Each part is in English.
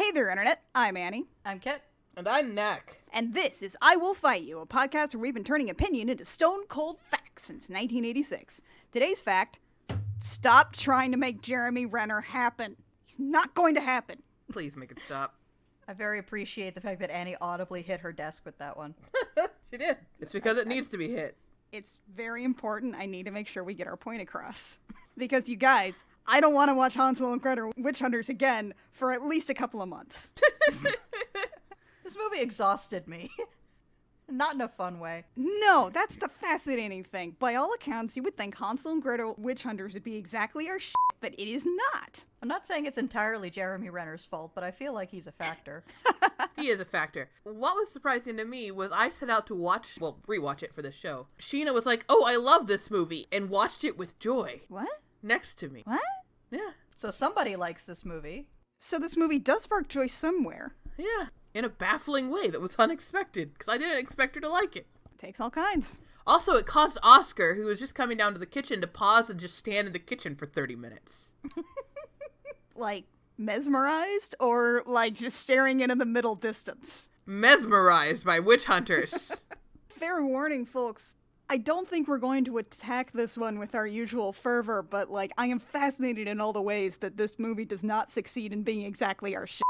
Hey there, Internet. I'm Annie. I'm Kit. And I'm Knack. And this is I Will Fight You, a podcast where we've been turning opinion into stone-cold facts since 1986. Today's fact, stop trying to make Jeremy Renner happen. He's not going to happen. Please make it stop. I very appreciate the fact that Annie audibly hit her desk with that one. She did. It's because it needs to be hit. It's very important. I need to make sure we get our point across. Because you guys, I don't want to watch Hansel and Gretel Witch Hunters again for at least a couple of months. This movie exhausted me. Not in a fun way. No, that's the fascinating thing. By all accounts, you would think Hansel and Gretel Witch Hunters would be exactly our shit, but it is not. I'm not saying it's entirely Jeremy Renner's fault, but I feel like he's a factor. He is a factor. What was surprising to me was I set out to rewatch it for the show. Sheena was like, oh, I love this movie, and watched it with joy. What? Next to me. What? Yeah. So somebody likes this movie. So this movie does spark joy somewhere. Yeah. In a baffling way that was unexpected, because I didn't expect her to like it. Takes all kinds. Also, it caused Oscar, who was just coming down to the kitchen, to pause and just stand in the kitchen for 30 minutes. Like, mesmerized, or like just staring into the middle distance? Mesmerized by witch hunters. Fair warning, folks. I don't think we're going to attack this one with our usual fervor, but like, I am fascinated in all the ways that this movie does not succeed in being exactly our shit.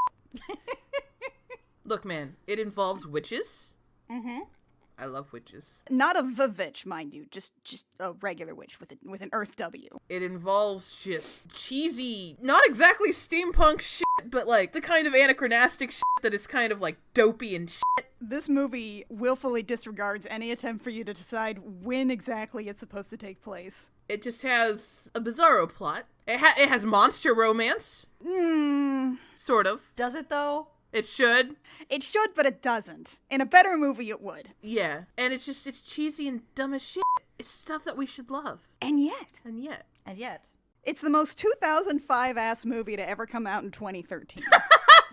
Look, man, it involves witches. Mm-hmm. I love witches. Not a vivitch, mind you, just a regular witch with an Earth W. It involves just cheesy, not exactly steampunk shit, but like the kind of anachronistic shit that is kind of like dopey and shit. This movie willfully disregards any attempt for you to decide when exactly it's supposed to take place. It just has a bizarro plot. It has monster romance. Sort of. Does it, though? It should. It should, but it doesn't. In a better movie, it would. Yeah. And it's cheesy and dumb as shit. It's stuff that we should love. And yet. And yet. It's the most 2005-ass movie to ever come out in 2013.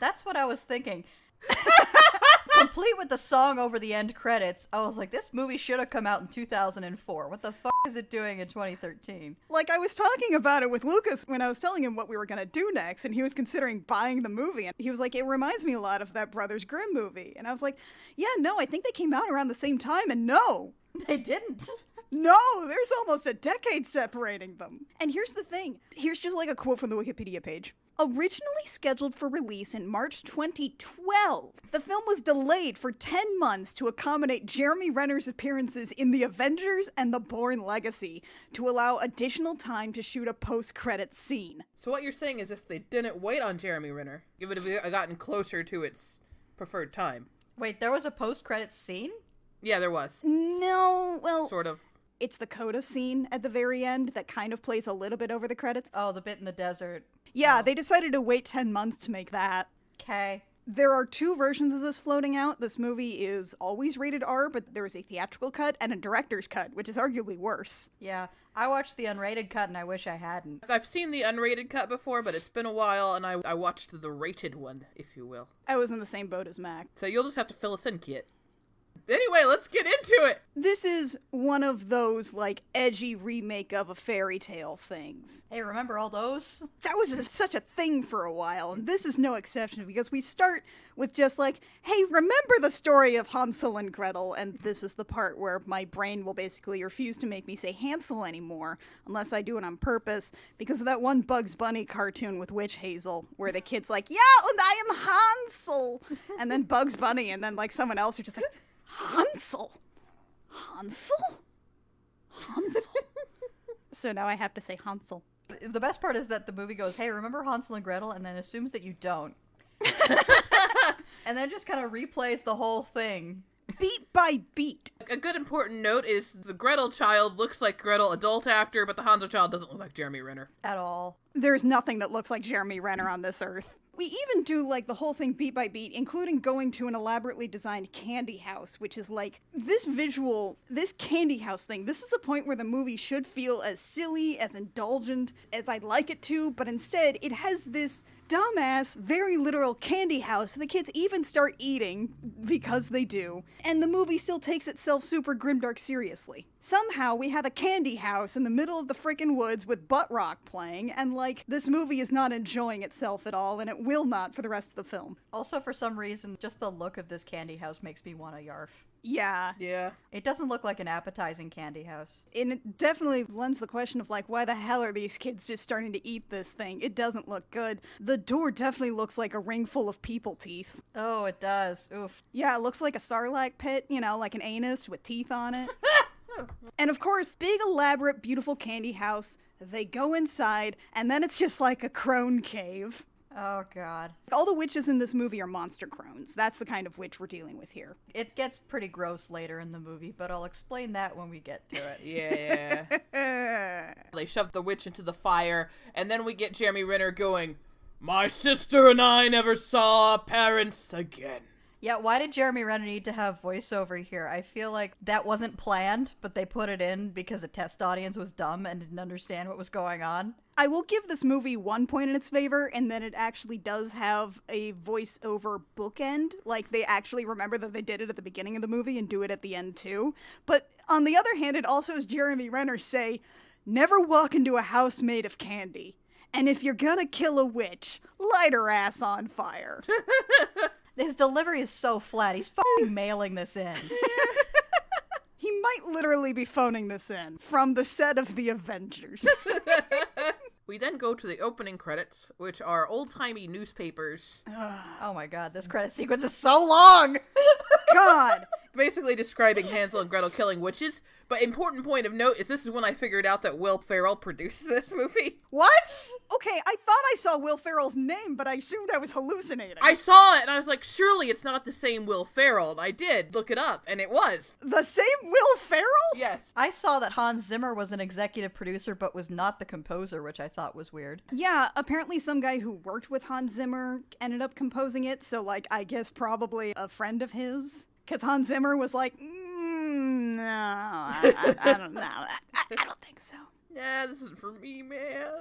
That's what I was thinking. Complete with the song over the end credits, I was like, this movie should have come out in 2004. What the fuck is it doing in 2013? Like, I was talking about it with Lucas when I was telling him what we were going to do next, and he was considering buying the movie, and he was like, it reminds me a lot of that Brothers Grimm movie. And I was like, yeah, no, I think they came out around the same time, and no. They didn't. No, there's almost a decade separating them. And here's the thing. Here's just like a quote from the Wikipedia page. Originally scheduled for release in March 2012, the film was delayed for 10 months to accommodate Jeremy Renner's appearances in The Avengers and The Bourne Legacy to allow additional time to shoot a post-credits scene. So what you're saying is if they didn't wait on Jeremy Renner, it would have gotten closer to its preferred time. Wait, there was a post-credits scene? Yeah, there was. No, well... Sort of. It's the coda scene at the very end that kind of plays a little bit over the credits. Oh, the bit in the desert. Yeah, They decided to wait 10 months to make that. Okay. There are two versions of this floating out. This movie is always rated R, but there is a theatrical cut and a director's cut, which is arguably worse. Yeah, I watched the unrated cut and I wish I hadn't. I've seen the unrated cut before, but it's been a while, and I watched the rated one, if you will. I was in the same boat as Mac. So you'll just have to fill us in, Kit. Anyway, let's get into it! This is one of those, like, edgy remake of a fairy tale things. Hey, remember all those? That was such a thing for a while, and this is no exception, because we start with just like, hey, remember the story of Hansel and Gretel? And this is the part where my brain will basically refuse to make me say Hansel anymore, unless I do it on purpose, because of that one Bugs Bunny cartoon with Witch Hazel, where the kid's like, yeah, and I am Hansel! And then Bugs Bunny, and then, like, someone else who's just like, Hansel? Hansel? Hansel? So now I have to say Hansel. The best part is that the movie goes, hey, remember Hansel and Gretel? And then assumes that you don't. And then just kind of replays the whole thing. Beat by beat. A good important note is the Gretel child looks like Gretel adult actor, but the Hansel child doesn't look like Jeremy Renner. At all. There's nothing that looks like Jeremy Renner on this earth. We even do, like, the whole thing beat by beat, including going to an elaborately designed candy house, which is, like, this visual, this candy house thing, this is a point where the movie should feel as silly, as indulgent as I'd like it to, but instead, it has this dumbass, very literal candy house the kids even start eating, because they do, and the movie still takes itself super grimdark seriously. Somehow, we have a candy house in the middle of the frickin' woods with butt rock playing, and, like, this movie is not enjoying itself at all, and it will not for the rest of the film. Also, for some reason, just the look of this candy house makes me want to yarf. Yeah. Yeah. It doesn't look like an appetizing candy house. And it definitely lends the question of, like, why the hell are these kids just starting to eat this thing? It doesn't look good. The door definitely looks like a ring full of people teeth. Oh, it does. Oof. Yeah, it looks like a sarlacc pit, you know, like an anus with teeth on it. And of course, big, elaborate, beautiful candy house. They go inside, and then it's just like a crone cave. Oh, God. All the witches in this movie are monster crones. That's the kind of witch we're dealing with here. It gets pretty gross later in the movie, but I'll explain that when we get to it. Yeah. They shove the witch into the fire, and then we get Jeremy Renner going, "My sister and I never saw our parents again." Yeah, why did Jeremy Renner need to have voiceover here? I feel like that wasn't planned, but they put it in because a test audience was dumb and didn't understand what was going on. I will give this movie 1 point in its favor, and then it actually does have a voiceover bookend. Like, they actually remember that they did it at the beginning of the movie and do it at the end, too. But on the other hand, it also has Jeremy Renner say, "Never walk into a house made of candy. And if you're gonna kill a witch, light her ass on fire." His delivery is so flat. He's fucking mailing this in. He might literally be phoning this in from the set of The Avengers. We then go to the opening credits, which are old-timey newspapers. Oh my God, this credit sequence is so long! God! Basically describing Hansel and Gretel killing witches. But important point of note is this is when I figured out that Will Ferrell produced this movie. What? Okay, I thought I saw Will Ferrell's name, but I assumed I was hallucinating. I saw it and I was like, surely it's not the same Will Ferrell. And I did look it up, and it was. The same Will Ferrell? Yes. I saw that Hans Zimmer was an executive producer but was not the composer, which I thought was weird. Yeah, apparently some guy who worked with Hans Zimmer ended up composing it, so, like, I guess probably a friend of his. Because Hans Zimmer was like, no, I don't know. I don't think so. Yeah, this isn't for me, man.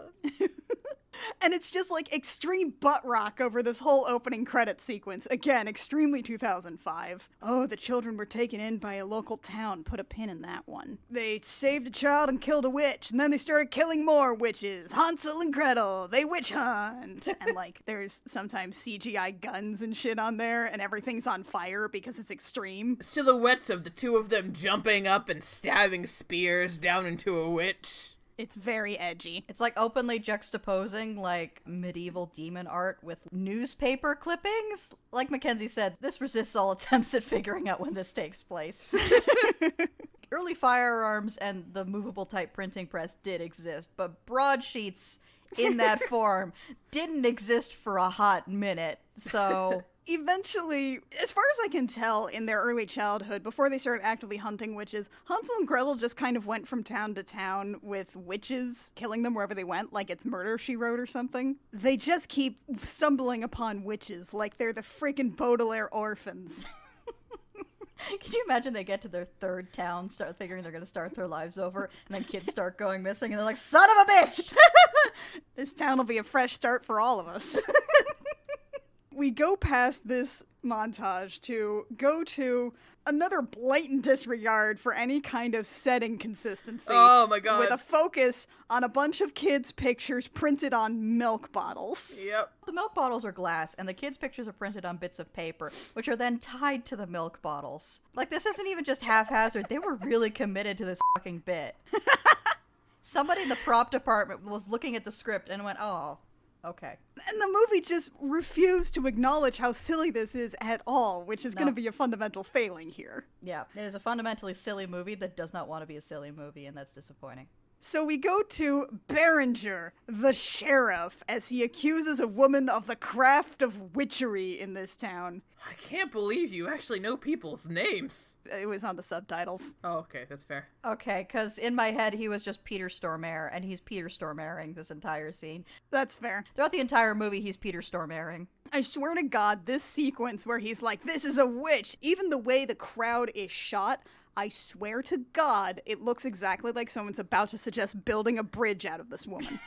And it's just like extreme butt rock over this whole opening credit sequence. Again, extremely 2005. Oh, the children were taken in by a local town. Put a pin in that one. They saved a child and killed a witch, and then they started killing more witches. Hansel and Gretel, they witch hunt. And like, there's sometimes CGI guns and shit on there, and everything's on fire because it's extreme. Silhouettes of the two of them jumping up and stabbing spears down into a witch. It's very edgy. It's like openly juxtaposing like medieval demon art with newspaper clippings. Like Mackenzie said, this resists all attempts at figuring out when this takes place. Early firearms and the movable type printing press did exist, but broadsheets in that form didn't exist for a hot minute, so... Eventually, as far as I can tell, in their early childhood, before they started actively hunting witches, Hansel and Gretel just kind of went from town to town with witches, killing them wherever they went, like it's Murder, She Wrote or something. They just keep stumbling upon witches like they're the freaking Baudelaire orphans. Can you imagine they get to their third town, start figuring they're going to start their lives over, and then kids start going missing, and they're like, son of a bitch! This town will be a fresh start for all of us. We go past this montage to go to another blatant disregard for any kind of setting consistency. Oh my God. With a focus on a bunch of kids' pictures printed on milk bottles. Yep. The milk bottles are glass, and the kids' pictures are printed on bits of paper, which are then tied to the milk bottles. Like, this isn't even just haphazard. They were really committed to this fucking bit. Somebody in the prop department was looking at the script and went, oh... okay. And the movie just refused to acknowledge how silly this is at all, which is going to be a fundamental failing here. Yeah, it is a fundamentally silly movie that does not want to be a silly movie, and that's disappointing. So we go to Berenger, the sheriff, as he accuses a woman of the craft of witchery in this town. I can't believe you actually know people's names. It was on the subtitles. Oh, okay, that's fair. Okay, because in my head he was just Peter Stormare, and he's Peter Stormaring this entire scene. That's fair. Throughout the entire movie, he's Peter Stormaring. I swear to God, this sequence where he's like, this is a witch, even the way the crowd is shot, I swear to God, it looks exactly like someone's about to suggest building a bridge out of this woman.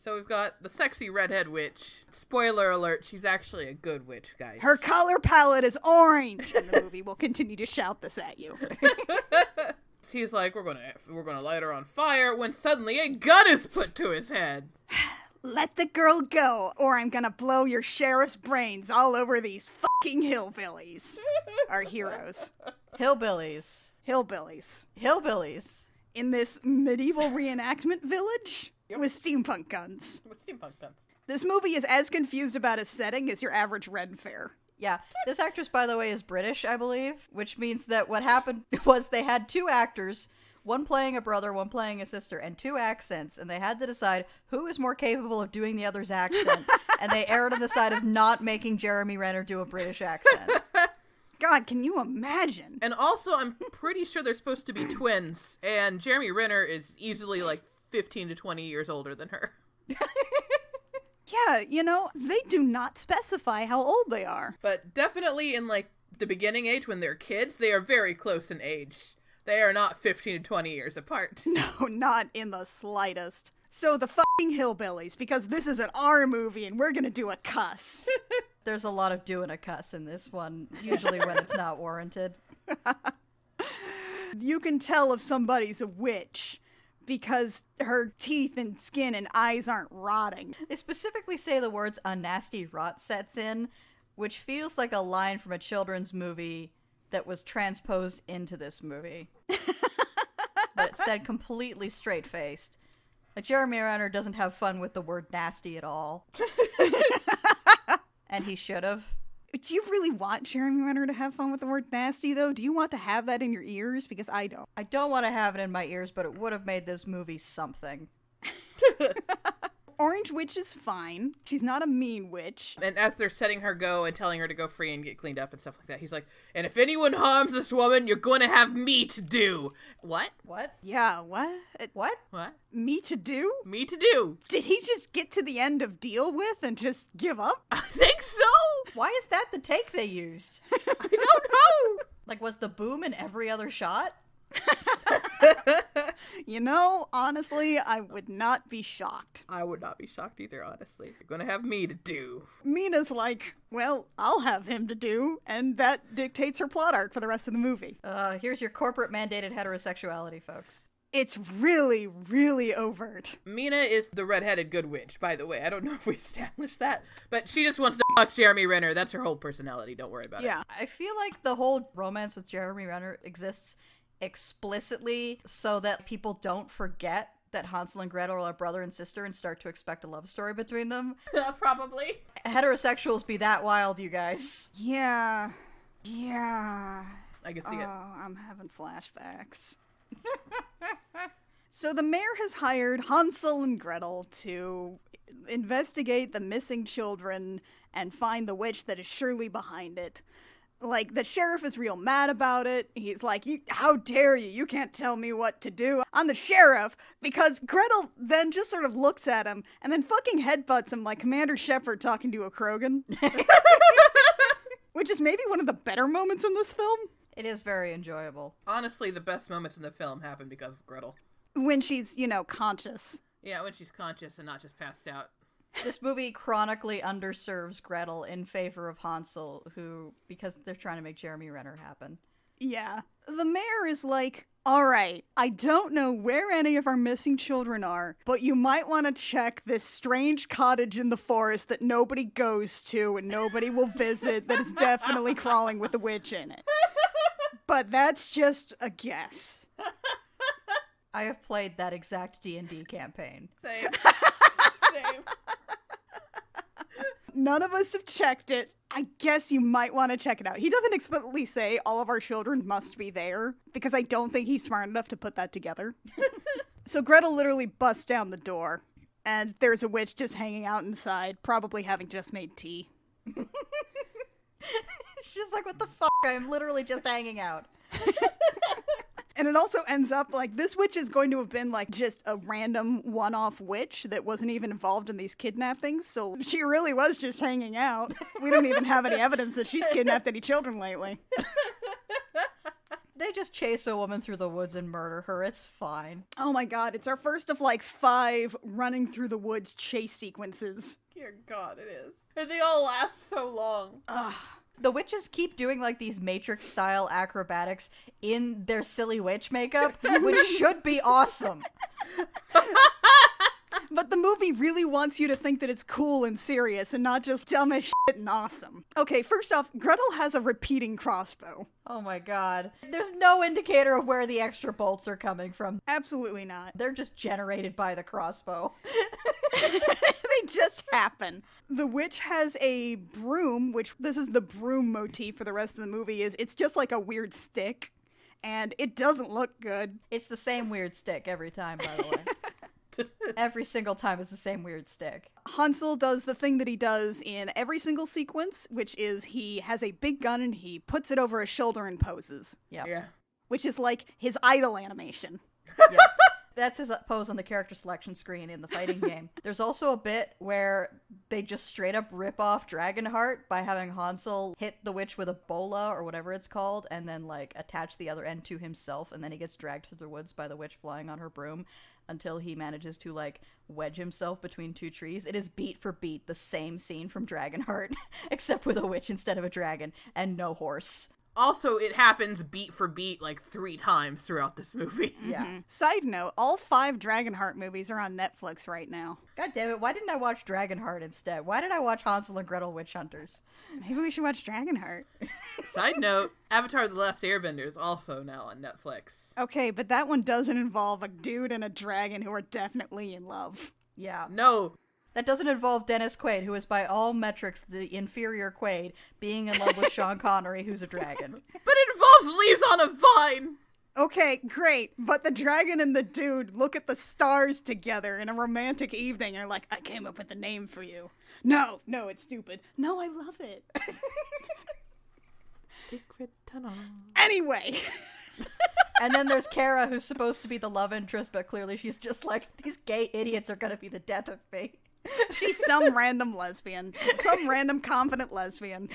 So we've got the sexy redhead witch. Spoiler alert, she's actually a good witch, guys. Her color palette is orange, and the movie will continue to shout this at you. He's like, we're gonna light her on fire, when suddenly a gun is put to his head. let the girl go, or I'm gonna blow your sheriff's brains all over these fucking hillbillies. Our heroes. Hillbillies. Hillbillies. Hillbillies. In this medieval reenactment village with steampunk guns. With steampunk guns. This movie is as confused about its setting as your average Ren Fair. Yeah. This actress, by the way, is British, I believe, which means that what happened was they had two actors, one playing a brother, one playing a sister, and two accents, and they had to decide who is more capable of doing the other's accent, and they erred on the side of not making Jeremy Renner do a British accent. God, can you imagine? And also, I'm pretty sure they're supposed to be twins, and Jeremy Renner is easily like 15 to 20 years older than her. Yeah, you know, they do not specify how old they are. But definitely in like the beginning age when they're kids, they are very close in age. They are not 15 to 20 years apart. No, not in the slightest. So the fucking hillbillies, because this is an R movie and we're gonna do a cuss. There's a lot of doing a cuss in this one, usually when it's not warranted. You can tell if somebody's a witch because her teeth and skin and eyes aren't rotting. They specifically say the words "a nasty rot sets in," which feels like a line from a children's movie that was transposed into this movie. But it's said completely straight-faced. Like, Jeremy Renner doesn't have fun with the word nasty at all. And he should have. Do you really want Jeremy Renner to have fun with the word nasty, though? Do you want to have that in your ears? Because I don't. I don't want to have it in my ears, but it would have made this movie something. Orange Witch is fine. She's not a mean witch. And as they're setting her go and telling her to go free and get cleaned up and stuff like that, he's like, and if anyone harms this woman, you're going to have me to do. What? What? Yeah, what? What? What? Me to do? Me to do. Did he just get to the end of deal with and just give up? I think so. Why is that the take they used? I don't know. Like, was the boom in every other shot? You know, honestly, I would not be shocked. I would not be shocked either, honestly. You're going to have me to do. Mina's like, well, I'll have him to do, and that dictates her plot arc for the rest of the movie. Here's your corporate mandated heterosexuality, folks. It's really, really overt. Mina is the redheaded good witch, by the way. I don't know if we established that, but she just wants to fuck Jeremy Renner. That's her whole personality. Don't worry about it. Yeah. I feel like the whole romance with Jeremy Renner exists explicitly so that people don't forget that Hansel and Gretel are brother and sister and start to expect a love story between them. Probably. Heterosexuals be that wild, you guys. Yeah. Yeah. I can see it. Oh, I'm having flashbacks. So the mayor has hired Hansel and Gretel to investigate the missing children and find the witch that is surely behind it. Like, the sheriff is real mad about it. He's like, how dare you? You can't tell me what to do. I'm the sheriff. Because Gretel then just sort of looks at him and then fucking headbutts him like Commander Shepard talking to a Krogan. Which is maybe one of the better moments in this film. It is very enjoyable. Honestly, the best moments in the film happen because of Gretel. When she's, conscious. Yeah, when she's conscious and not just passed out. This movie chronically underserves Gretel in favor of Hansel, who, because they're trying to make Jeremy Renner happen. Yeah. The mayor is like, all right, I don't know where any of our missing children are, but you might want to check this strange cottage in the forest that nobody goes to and nobody will visit that is definitely crawling with a witch in it. But that's just a guess. I have played that exact D&D campaign. Same. Same. None of us have checked it. I guess you might want to check it out. He doesn't explicitly say all of our children must be there, because I don't think he's smart enough to put that together. So Gretel literally busts down the door, and there's a witch just hanging out inside, probably having just made tea. She's like, what the fuck? I'm literally just hanging out. And it also ends up like this witch is going to have been like just a random one-off witch that wasn't even involved in these kidnappings. So she really was just hanging out. We don't even have any evidence that she's kidnapped any children lately. They just chase a woman through the woods and murder her. It's fine. Oh my god, it's our first of like 5 running through the woods chase sequences. Dear God, it is. And they all last so long. Ugh. The witches keep doing like these Matrix-style acrobatics in their silly witch makeup, which should be awesome. But the movie really wants you to think that it's cool and serious and not just dumb as shit and awesome. Okay, first off, Gretel has a repeating crossbow. Oh my god. There's no indicator of where the extra bolts are coming from. Absolutely not. They're just generated by the crossbow. They just happen. The witch has a broom, which this is the broom motif for the rest of the movie, is it's just like a weird stick, and it doesn't look good. It's the same weird stick every time, by the way. Every single time it's the same weird stick. Hansel does the thing that he does in every single sequence, which is he has a big gun and he puts it over his shoulder and poses. Yep. Yeah. Which is like his idol animation. Yep. That's his pose on the character selection screen in the fighting game. There's also a bit where they just straight up rip off Dragonheart by having Hansel hit the witch with a bola or whatever it's called and then like attach the other end to himself, and then he gets dragged through the woods by the witch flying on her broom until he manages to like wedge himself between two trees. It is beat for beat the same scene from Dragonheart except with a witch instead of a dragon and no horse. Also, it happens beat for beat like 3 times throughout this movie. Yeah. Side note, all 5 Dragonheart movies are on Netflix right now. God damn it, why didn't I watch Dragonheart instead? Why did I watch Hansel and Gretel Witch Hunters? Maybe we should watch Dragonheart. Side note, Avatar: The Last Airbender is also now on Netflix. Okay, but that one doesn't involve a dude and a dragon who are definitely in love. Yeah. No. That doesn't involve Dennis Quaid, who is by all metrics the inferior Quaid, being in love with Sean Connery, who's a dragon. But it involves leaves on a vine! Okay, great, but the dragon and the dude look at the stars together in a romantic evening and are like, I came up with a name for you. No, it's stupid. No, I love it. Secret tunnel. Anyway. And then there's Kara, who's supposed to be the love interest, but clearly she's just like, these gay idiots are gonna be the death of me. She's some random lesbian. Some random confident lesbian.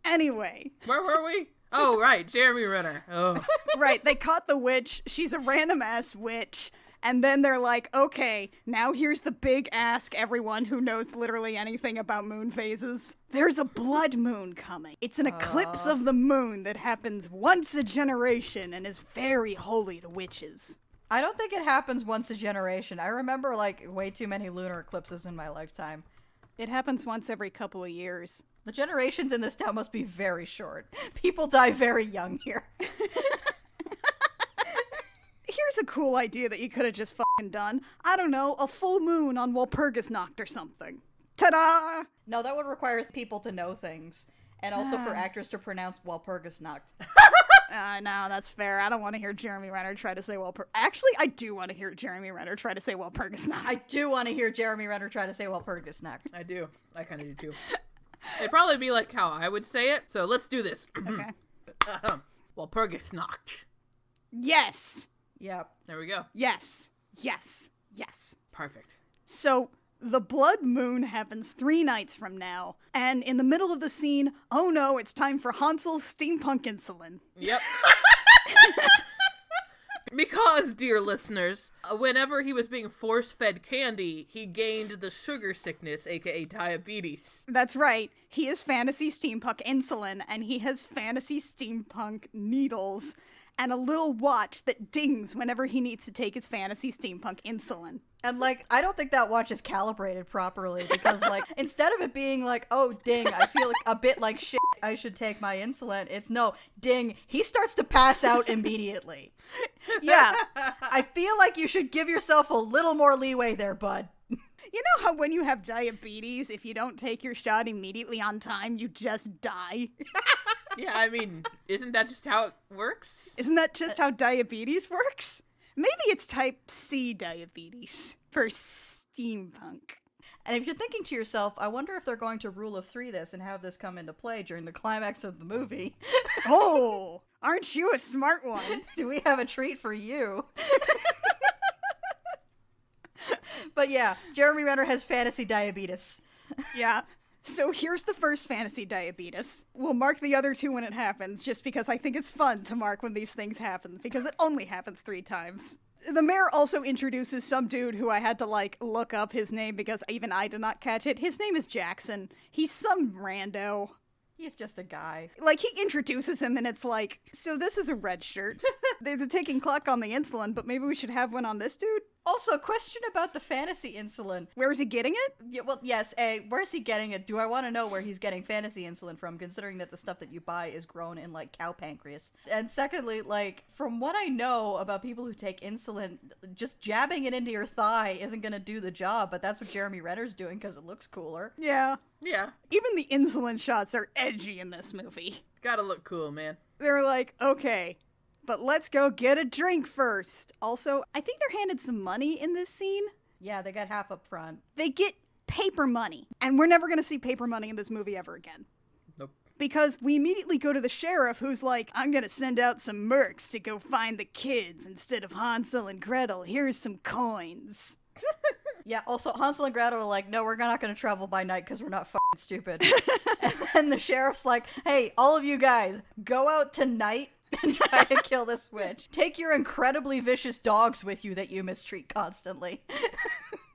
Anyway. Where were we? Oh, right, Jeremy Renner. Oh. Right, they caught the witch. She's a random-ass witch. And then they're like, okay, now here's the big ask everyone who knows literally anything about moon phases. There's a blood moon coming. It's an eclipse of the moon that happens once a generation and is very holy to witches. I don't think it happens once a generation. I remember, like, way too many lunar eclipses in my lifetime. It happens once every couple of years. The generations in this town must be very short. People die very young here. Here's a cool idea that you could have just fucking done. I don't know, a full moon on Walpurgisnacht or something. Ta-da! No, that would require people to know things. And also for actors to pronounce Walpurgisnacht. No, that's fair. I don't want to hear Jeremy Renner try to say Actually, I do want to hear Jeremy Renner try to say Walpurgisnacht. I do want to hear Jeremy Renner try to say Walpurgisnacht. I do. I kind of do too. It'd probably be like how I would say it, so let's do this. Okay. Walpurgisnacht. Yes! Yep. There we go. Yes. Yes. Yes. Perfect. So, the blood moon happens 3 nights from now, and in the middle of the scene, oh no, it's time for Hansel's steampunk insulin. Yep. Because, dear listeners, whenever he was being force-fed candy, he gained the sugar sickness, aka diabetes. That's right. He is fantasy steampunk insulin, and he has fantasy steampunk needles, and a little watch that dings whenever he needs to take his fantasy steampunk insulin. And, like, I don't think that watch is calibrated properly because, like, instead of it being like, oh, ding, I feel like a bit like shit, I should take my insulin, it's no, ding, he starts to pass out immediately. Yeah. I feel like you should give yourself a little more leeway there, bud. You know how when you have diabetes, if you don't take your shot immediately on time, you just die? Yeah, I mean, isn't that just how it works? Isn't that just how diabetes works? Maybe it's type C diabetes for steampunk. And if you're thinking to yourself, I wonder if they're going to rule of 3 this and have this come into play during the climax of the movie. Oh, aren't you a smart one? Do we have a treat for you? But yeah, Jeremy Renner has fantasy diabetes. Yeah. So here's the first fantasy diabetes. We'll mark the other 2 when it happens, just because I think it's fun to mark when these things happen, because it only happens 3 times. The mayor also introduces some dude who I had to, like, look up his name because even I did not catch it. His name is Jackson. He's some rando. He's just a guy. Like, he introduces him and it's like, so this is a red shirt. There's a ticking clock on the insulin, but maybe we should have one on this dude? Also, question about the fantasy insulin. Where is he getting it? Yeah, well, yes, A, where's he getting it? Do I want to know where he's getting fantasy insulin from, considering that the stuff that you buy is grown in, like, cow pancreas? And secondly, like, from what I know about people who take insulin, just jabbing it into your thigh isn't going to do the job, but that's what Jeremy Renner's doing because it looks cooler. Yeah. Yeah. Even the insulin shots are edgy in this movie. Gotta look cool, man. They're like, okay, but let's go get a drink first. Also, I think they're handed some money in this scene. Yeah, they got half up front. They get paper money. And we're never going to see paper money in this movie ever again. Nope. Because we immediately go to the sheriff who's like, I'm going to send out some mercs to go find the kids instead of Hansel and Gretel. Here's some coins. Yeah, also, Hansel and Gretel are like, no, we're not going to travel by night because we're not fucking stupid. And then the sheriff's like, hey, all of you guys, go out tonight and try to kill this witch. Take your incredibly vicious dogs with you that you mistreat constantly.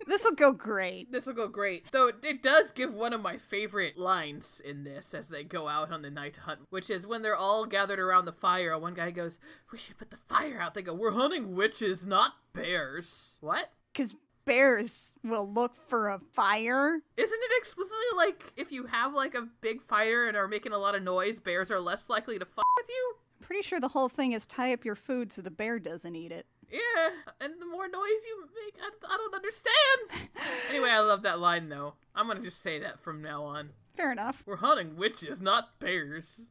This'll go great. This will go great. Though it does give one of my favorite lines in this as they go out on the night hunt, which is when they're all gathered around the fire. One guy goes, we should put the fire out. They go, we're hunting witches, not bears. What? Because bears will look for a fire. Isn't it explicitly like if you have like a big fire and are making a lot of noise, bears are less likely to fuck with you? Pretty sure the whole thing is tie up your food so the bear doesn't eat it. Yeah, and the more noise you make, I don't understand. Anyway, I love that line though. I'm gonna just say that from now on. Fair enough. We're hunting witches, not bears.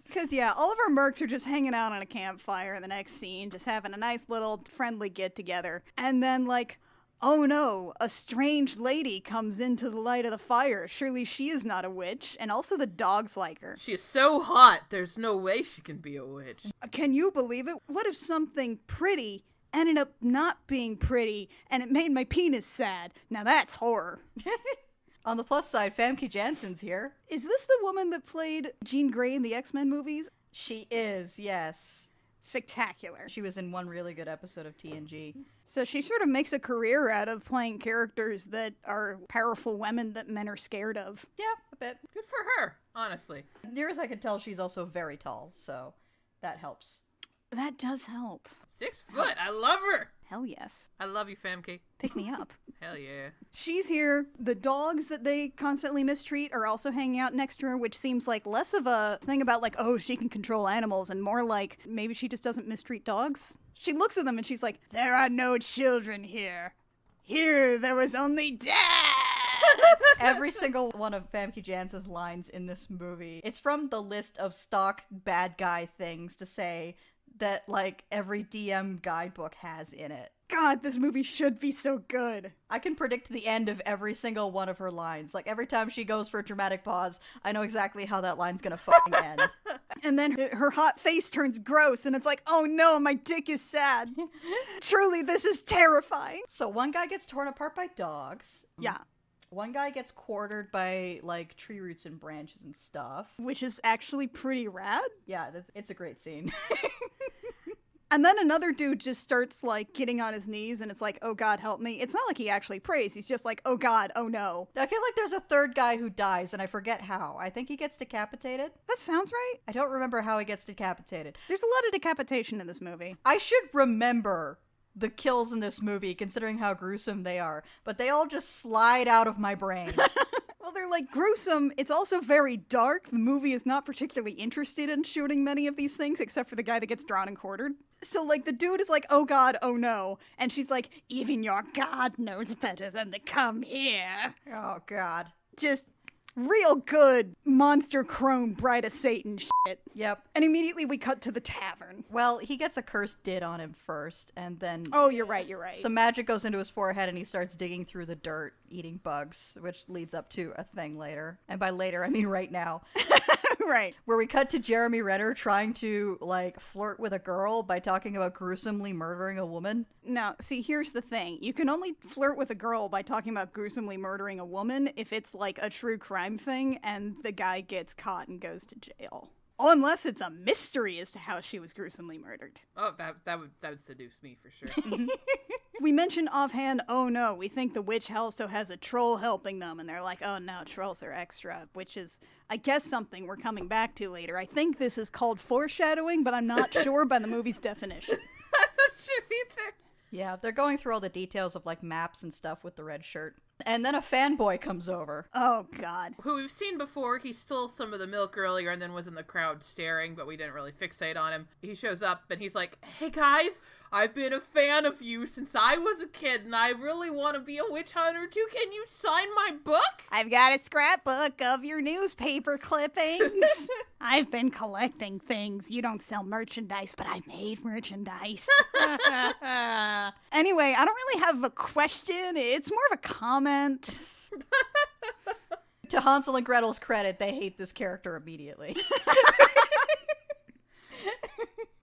Because, yeah, all of our mercs are just hanging out on a campfire in the next scene, just having a nice little friendly get-together. And then, like, oh no, a strange lady comes into the light of the fire. Surely she is not a witch. And also the dogs like her. She is so hot, there's no way she can be a witch. Can you believe it? What if something pretty ended up not being pretty and it made my penis sad? Now that's horror. On the plus side, Famke Janssen's here. Is this the woman that played Jean Grey in the X-Men movies? She is, yes. Spectacular. She was in one really good episode of TNG. So she sort of makes a career out of playing characters that are powerful women that men are scared of. Yeah, a bit. Good for her, honestly. Near as I can tell, she's also very tall, so that helps. That does help. 6 foot, I love her. Hell yes. I love you, Famke. Pick me up. Hell yeah. She's here. The dogs that they constantly mistreat are also hanging out next to her, which seems like less of a thing about like, oh, she can control animals, and more like maybe she just doesn't mistreat dogs. She looks at them and she's like, there are no children here. Here there was only death. Every single one of Famke Janssen's lines in this movie, it's from the list of stock bad guy things to say that, like, every DM guidebook has in it. God, this movie should be so good. I can predict the end of every single one of her lines. Like, every time she goes for a dramatic pause, I know exactly how that line's gonna fucking end. And then her hot face turns gross, and it's like, oh no, my dick is sad. Truly, this is terrifying. So one guy gets torn apart by dogs. Yeah. One guy gets quartered by, like, tree roots and branches and stuff. Which is actually pretty rad. Yeah, it's a great scene. And then another dude just starts, like, getting on his knees, and it's like, oh God, help me. It's not like he actually prays. He's just like, oh God, oh no. I feel like there's a third guy who dies, and I forget how. I think he gets decapitated. That sounds right. I don't remember how he gets decapitated. There's a lot of decapitation in this movie. I should remember the kills in this movie, considering how gruesome they are, but they all just slide out of my brain. Well, they're, like, gruesome. It's also very dark. The movie is not particularly interested in shooting many of these things, except for the guy that gets drawn and quartered. So, like, the dude is like, oh God, oh no. And she's like, even your God knows better than to come here. Oh God. Just real good monster crone bride of Satan shit. Yep. And immediately we cut to the tavern. Well, he gets a cursed did on him first, and then Oh, you're right. some magic goes into his forehead, and he starts digging through the dirt, eating bugs, which leads up to a thing later. And by later, I mean right now. Right. Where we cut to Jeremy Renner trying to, like, flirt with a girl by talking about gruesomely murdering a woman. Now, see, here's the thing. You can only flirt with a girl by talking about gruesomely murdering a woman if it's, like, a true crime thing and the guy gets caught and goes to jail. Oh, unless it's a mystery as to how she was gruesomely murdered. Oh, that would seduce me for sure. We mentioned offhand, oh no, we think the witch also has a troll helping them, and they're like, oh no, trolls are extra, which is, I guess, something we're coming back to later. I think this is called foreshadowing, but I'm not sure by the movie's definition. I'm not sure either. Yeah, they're going through all the details of, like, maps and stuff with the red shirt. And then a fanboy comes over. Oh, God. Who we've seen before. He stole some of the milk earlier and then was in the crowd staring, but we didn't really fixate on him. He shows up and he's like, hey guys, I've been a fan of you since I was a kid and I really want to be a witch hunter too. Can you sign my book? I've got a scrapbook of your newspaper clippings. I've been collecting things. You don't sell merchandise, but I made merchandise. Anyway, I don't really have a question. It's more of a comment. To Hansel and Gretel's credit, they hate this character immediately.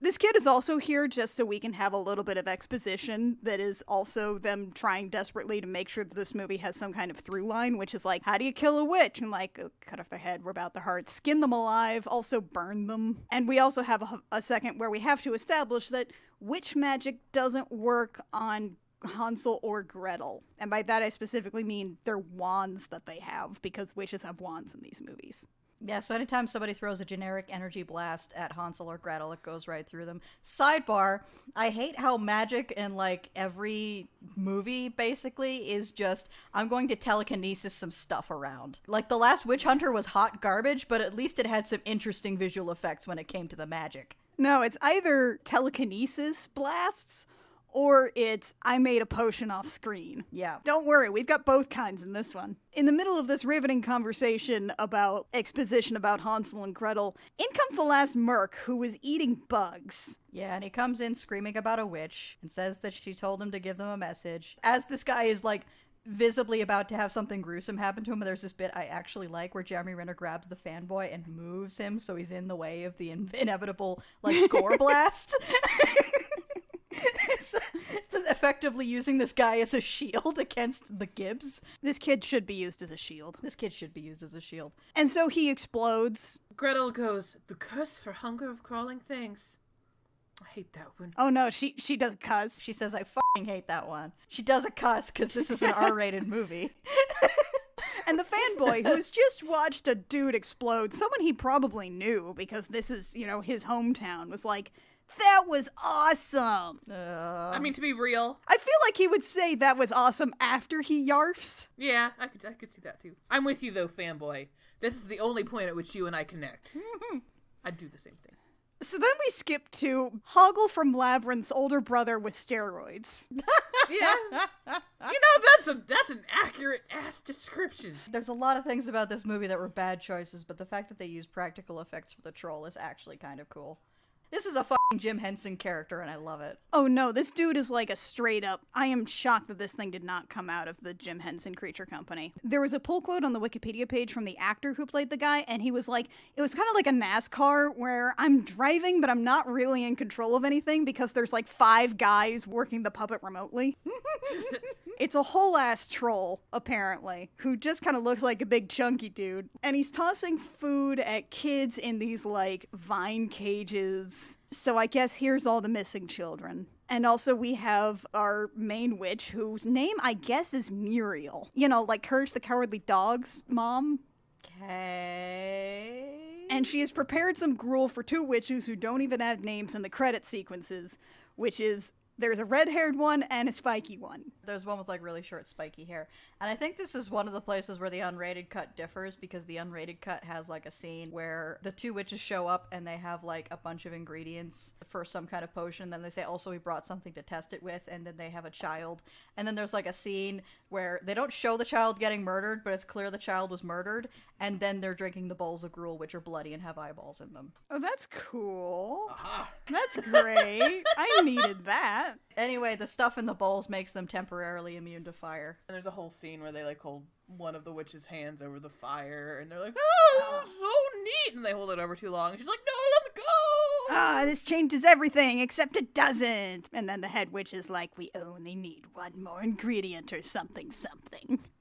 This kid is also here just so we can have a little bit of exposition that is also them trying desperately to make sure that this movie has some kind of through line, which is like, how do you kill a witch? And like, cut off their head, rip out their heart, skin them alive, also burn them. And we also have a second where we have to establish that witch magic doesn't work on Hansel or Gretel. And by that I specifically mean their wands that they have, because witches have wands in these movies. Yeah, so anytime somebody throws a generic energy blast at Hansel or Gretel, it goes right through them. Sidebar, I hate how magic in, like, every movie, basically, is just, I'm going to telekinesis some stuff around. Like, The Last Witch Hunter was hot garbage, but at least it had some interesting visual effects when it came to the magic. No, it's either telekinesis blasts, or it's, I made a potion off screen. Yeah. Don't worry, we've got both kinds in this one. In the middle of this riveting conversation about exposition about Hansel and Gretel, in comes the last merc who was eating bugs. Yeah, and he comes in screaming about a witch and says that she told him to give them a message. As this guy is, like, visibly about to have something gruesome happen to him, there's this bit I actually like where Jeremy Renner grabs the fanboy and moves him so he's in the way of the inevitable, like, gore blast. It's effectively using this guy as a shield against the Gibbs. This kid should be used as a shield. This kid should be used as a shield. And so he explodes. Gretel goes, the curse for hunger of crawling things. I hate that one. Oh no, she does cuss. She says, I fucking hate that one. She does a cuss because this is an R-rated movie. And the fanboy, who's just watched a dude explode, someone he probably knew because this is, you know, his hometown, was like, that was awesome. I mean, to be real, I feel like he would say that was awesome after he yarfs. yeah, I could see that too. I'm with you though, fanboy. This is the only point at which you and I connect. I'd do the same thing. So then we skip to Hoggle from Labyrinth's older brother with steroids. Yeah. You know, that's an accurate ass description. There's a lot of things about this movie that were bad choices, but the fact that they used practical effects for the troll is actually kind of cool. This is a fucking Jim Henson character, and I love it. Oh no, this dude is like a straight up, I am shocked that this thing did not come out of the Jim Henson Creature Company. There was a pull quote on the Wikipedia page from the actor who played the guy, and he was like, it was kind of like a NASCAR where I'm driving, but I'm not really in control of anything because there's like 5 guys working the puppet remotely. It's a whole ass troll, apparently, who just kind of looks like a big chunky dude. And he's tossing food at kids in these like vine cages. So I guess here's all the missing children. And also we have our main witch, whose name I guess is Muriel. You know, like Courage the Cowardly Dog's mom. Okay. And she has prepared some gruel for 2 witches who don't even have names in the credit sequences, which is, there's a red-haired one and a spiky one. There's one with, like, really short spiky hair. And I think this is one of the places where the unrated cut differs, because the unrated cut has, like, a scene where the 2 witches show up and they have, like, a bunch of ingredients for some kind of potion. Then they say, also, we brought something to test it with, and then they have a child. And then there's, like, a scene where they don't show the child getting murdered, but it's clear the child was murdered. And then they're drinking the bowls of gruel, which are bloody and have eyeballs in them. Oh, that's cool. Aha. That's great. I needed that. Anyway, the stuff in the bowls makes them temporarily immune to fire. And there's a whole scene where they like hold one of the witch's hands over the fire, and they're like, "Oh, this is so neat!" And they hold it over too long, and she's like, "No, let me go!" Ah, this changes everything, except it doesn't. And then the head witch is like, we only need one more ingredient or something.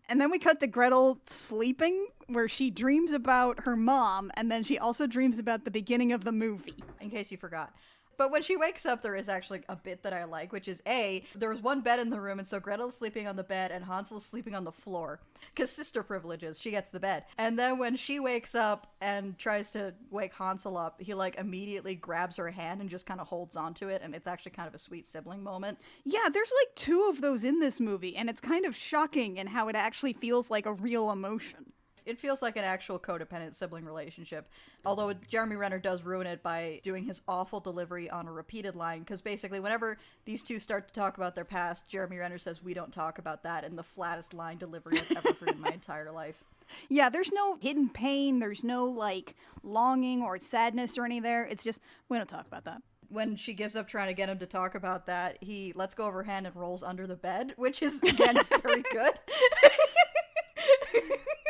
And then we cut to Gretel sleeping where she dreams about her mom, and then she also dreams about the beginning of the movie. In case you forgot. But when she wakes up, there is actually a bit that I like, which is there was one bed in the room, and so Gretel's sleeping on the bed, and Hansel's sleeping on the floor. Because sister privileges, she gets the bed. And then when she wakes up and tries to wake Hansel up, he, like, immediately grabs her hand and just kind of holds onto it, and it's actually kind of a sweet sibling moment. Yeah, there's, like, 2 of those in this movie, and it's kind of shocking in how it actually feels like a real emotion. It feels like an actual codependent sibling relationship, although Jeremy Renner does ruin it by doing his awful delivery on a repeated line, because basically whenever these two start to talk about their past, Jeremy Renner says, "We don't talk about that," in the flattest line delivery I've ever heard in my entire life. Yeah, there's no hidden pain, there's no, like, longing or sadness or any there. It's just, we don't talk about that. When she gives up trying to get him to talk about that, he lets go of her hand and rolls under the bed, which is, again, very good.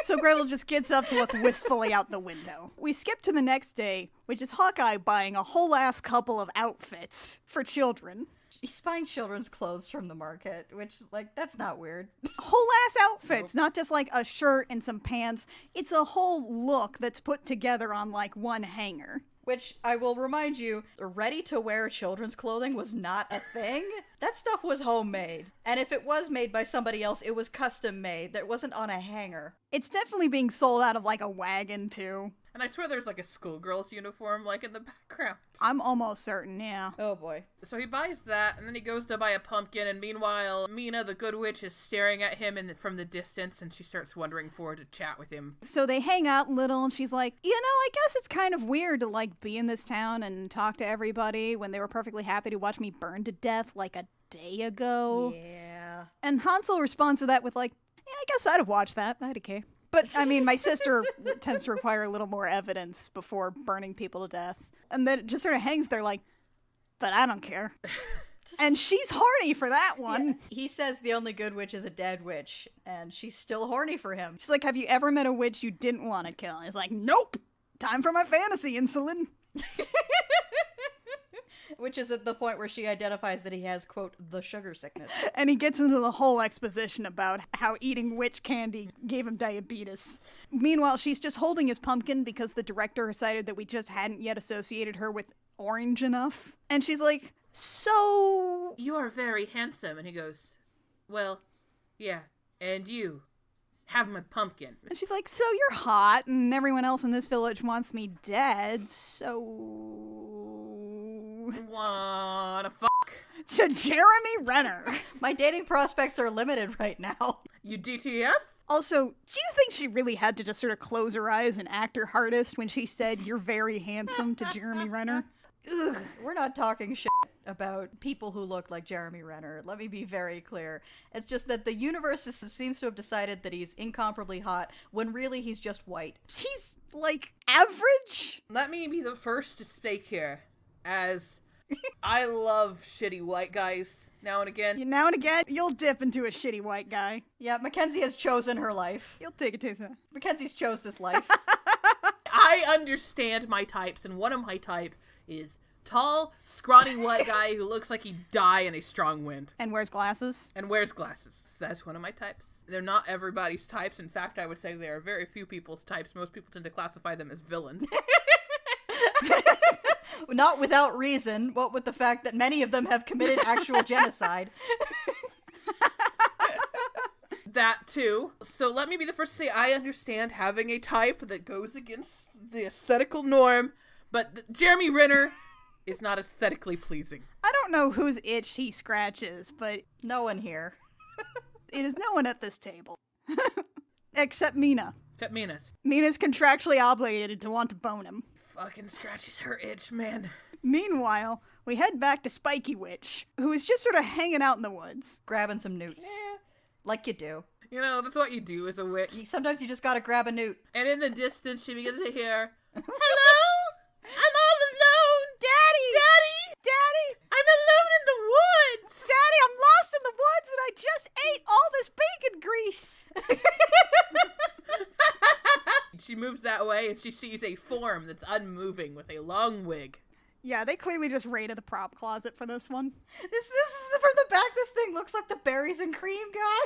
So Gretel just gets up to look wistfully out the window. We skip to the next day, which is Hawkeye buying a whole ass couple of outfits for children. He's buying children's clothes from the market, which, like, that's not weird. Whole ass outfits, not just like a shirt and some pants. It's a whole look that's put together on like one hanger. Which, I will remind you, ready-to-wear children's clothing was not a thing. That stuff was homemade. And if it was made by somebody else, it was custom-made. That wasn't on a hanger. It's definitely being sold out of like a wagon, too. And I swear there's like a schoolgirl's uniform like in the background. I'm almost certain, yeah. Oh boy. So he buys that, and then he goes to buy a pumpkin, and meanwhile, Mina, the good witch, is staring at him from the distance, and she starts wondering for to chat with him. So they hang out a little, and she's like, you know, I guess it's kind of weird to, like, be in this town and talk to everybody when they were perfectly happy to watch me burn to death, like, a day ago. Yeah. And Hansel responds to that with, like, yeah, I guess I'd have watched that. I'd okay. But, I mean, my sister tends to require a little more evidence before burning people to death. And then it just sort of hangs there like, but I don't care. And she's horny for that one. Yeah. He says the only good witch is a dead witch, and she's still horny for him. She's like, have you ever met a witch you didn't want to kill? And he's like, nope. Time for my fantasy, insulin. Which is at the point where she identifies that he has, quote, the sugar sickness. And he gets into the whole exposition about how eating witch candy gave him diabetes. Meanwhile, she's just holding his pumpkin because the director decided that we just hadn't yet associated her with orange enough. And she's like, so... You are very handsome. And he goes, well, yeah, and you. Have my pumpkin. And she's like, so you're hot, and everyone else in this village wants me dead, so... Wanna fuck? To Jeremy Renner. My dating prospects are limited right now. You DTF? Also, do you think she really had to just sort of close her eyes and act her hardest when she said, you're very handsome to Jeremy Renner? Ugh. We're not talking shit about people who look like Jeremy Renner. Let me be very clear. It's just that the universe seems to have decided that he's incomparably hot when really he's just white. He's, like, average? Let me be the first to stake here, as I love shitty white guys now and again. Now and again, you'll dip into a shitty white guy. Yeah, Mackenzie has chosen her life. You'll take a taste of that. Mackenzie's chose this life. I understand my types, and one of my type is tall, scrawny white guy who looks like he'd die in a strong wind. And wears glasses. And wears glasses. That's one of my types. They're not everybody's types. In fact, I would say they are very few people's types. Most people tend to classify them as villains. Not without reason, what with the fact that many of them have committed actual genocide. That too. So let me be the first to say I understand having a type that goes against the aesthetical norm, but Jeremy Renner is not aesthetically pleasing. I don't know whose itch he scratches, but No one here. it is no one at this table. Except Mina. Except Mina's. Mina's contractually obligated to want to bone him. Fucking scratches her itch, man. Meanwhile, we head back to Spiky Witch, who is just sort of hanging out in the woods. Grabbing some newts. Like you do. You know, that's what you do as a witch. Sometimes you just gotta grab a newt. And in the distance, she begins to hear, hello? I'm all alone! Daddy! Daddy! Daddy! I'm alone in the woods! Daddy, I'm lost in the woods and I just ate all this bacon grease! She moves that way and she sees a form that's unmoving with a long wig. Yeah, they clearly just raided the prop closet for this one. This is from the back. This thing looks like the berries and cream guy.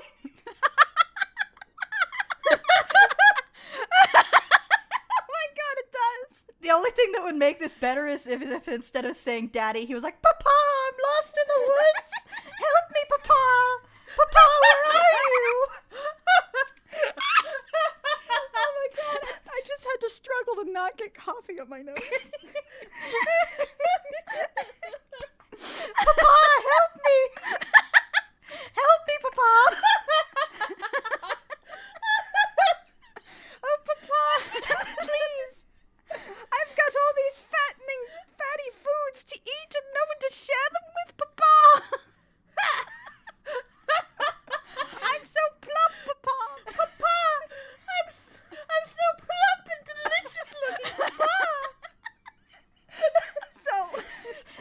thing that would make this better is if instead of saying daddy, he was like, Papa, I'm lost in the woods. Help me, Papa. Papa, where are you? Oh my god, I just had to struggle to not get coffee on my nose. Papa, help me. Help me, Papa. Oh, Papa, please. I've got all these fatty foods to eat and no one to share them with, Papa. I'm so plump, Papa. Papa, I'm so plump and delicious looking, Papa. So,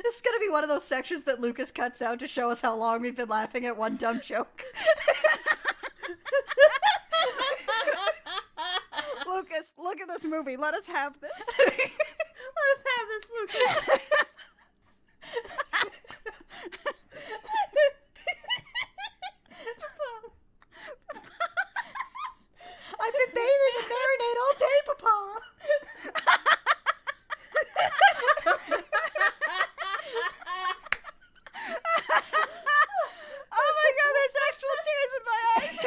This is going to be one of those sections that Lucas cuts out to show us how long we've been laughing at one dumb joke. Lucas, look at this movie. Let us have this. Let's have this, Lucas. I've been bathing in marinade all day, Papa. Oh my god, there's actual tears in my eyes.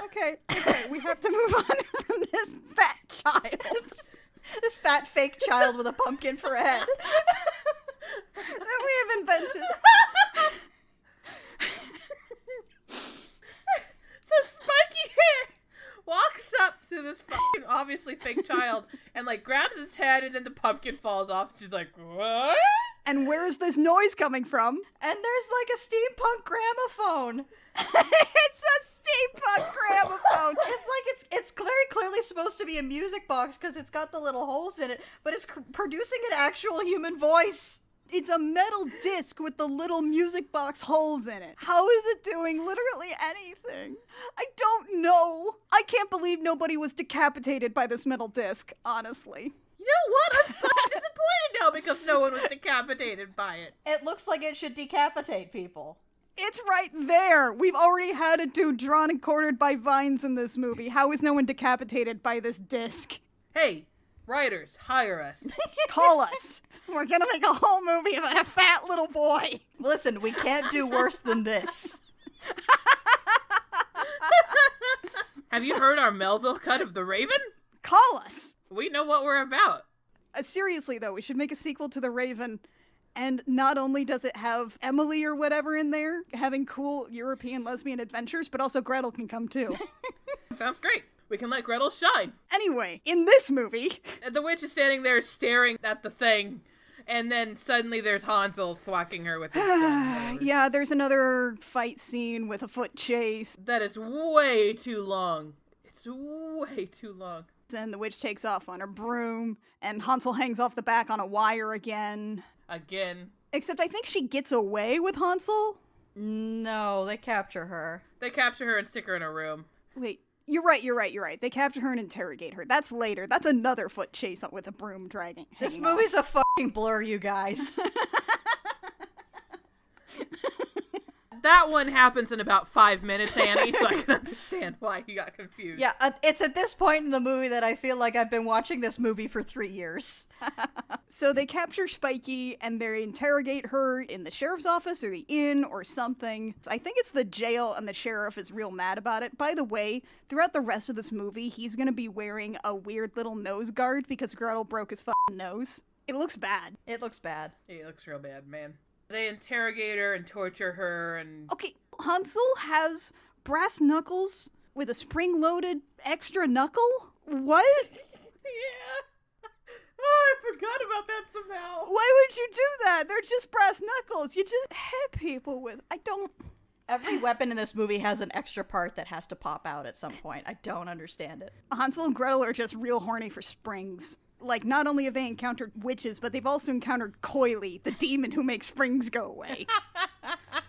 Okay. We have to move on from this fat child This fat fake child with a pumpkin for a head. that we have invented. So Spiky Hair walks up to this fucking obviously fake child and like grabs his head and then the pumpkin falls off. She's like, what? And where is this noise coming from? And there's like a steampunk gramophone. It's a steampunk gramophone. It's very clearly supposed to be a music box because it's got the little holes in it, but it's producing an actual human voice. It's a metal disc with the little music box holes in it. How is it doing literally anything? I don't know. I can't believe nobody was decapitated by this metal disc, honestly. You know what? I'm fucking disappointed now because no one was decapitated by it. It looks like it should decapitate people. It's right there. We've already had a dude drawn and quartered by vines in this movie. How is no one decapitated by this disc? Hey, writers, hire us. Call us. We're gonna make a whole movie about a fat little boy. Listen, we can't do worse than this. Have you heard our Melville cut of The Raven? Call us. We know what we're about. Seriously, though, we should make a sequel to The Raven. And not only does it have Emily or whatever in there, having cool European lesbian adventures, but also Gretel can come too. Sounds great. We can let Gretel shine. Anyway, in this movie... The witch is standing there staring at the thing, and then suddenly there's Hansel thwacking her with his gun. Yeah, there's another fight scene with a foot chase. That is way too long. It's way too long. And the witch takes off on her broom, and Hansel hangs off the back on a wire again. Again. Except I think she gets away with Hansel. No, they capture her. They capture her and stick her in a room. Wait, you're right. They capture her and interrogate her. That's later. That's another foot chase with a broom dragging. This movie's a fucking blur, you guys. That one happens in about 5 minutes, Annie, so I can understand why you got confused. Yeah, it's at this point in the movie that I feel like I've been watching this movie for 3 years. So they capture Spiky and they interrogate her in the sheriff's office or the inn or something. I think it's the jail, and the sheriff is real mad about it. By the way, throughout the rest of this movie, he's gonna be wearing a weird little nose guard because Gretel broke his fucking nose. It looks bad. It looks bad. It looks real bad, man. They interrogate her and torture her and... Okay, Hansel has brass knuckles with a spring-loaded extra knuckle? What? Yeah. Oh, I forgot about that somehow. Why would you do that? They're just brass knuckles. You just hit people with... I don't... Every weapon in this movie has an extra part that has to pop out at some point. I don't understand it. Hansel and Gretel are just real horny for springs. Like, not only have they encountered witches, but they've also encountered Coily, the demon who makes springs go away.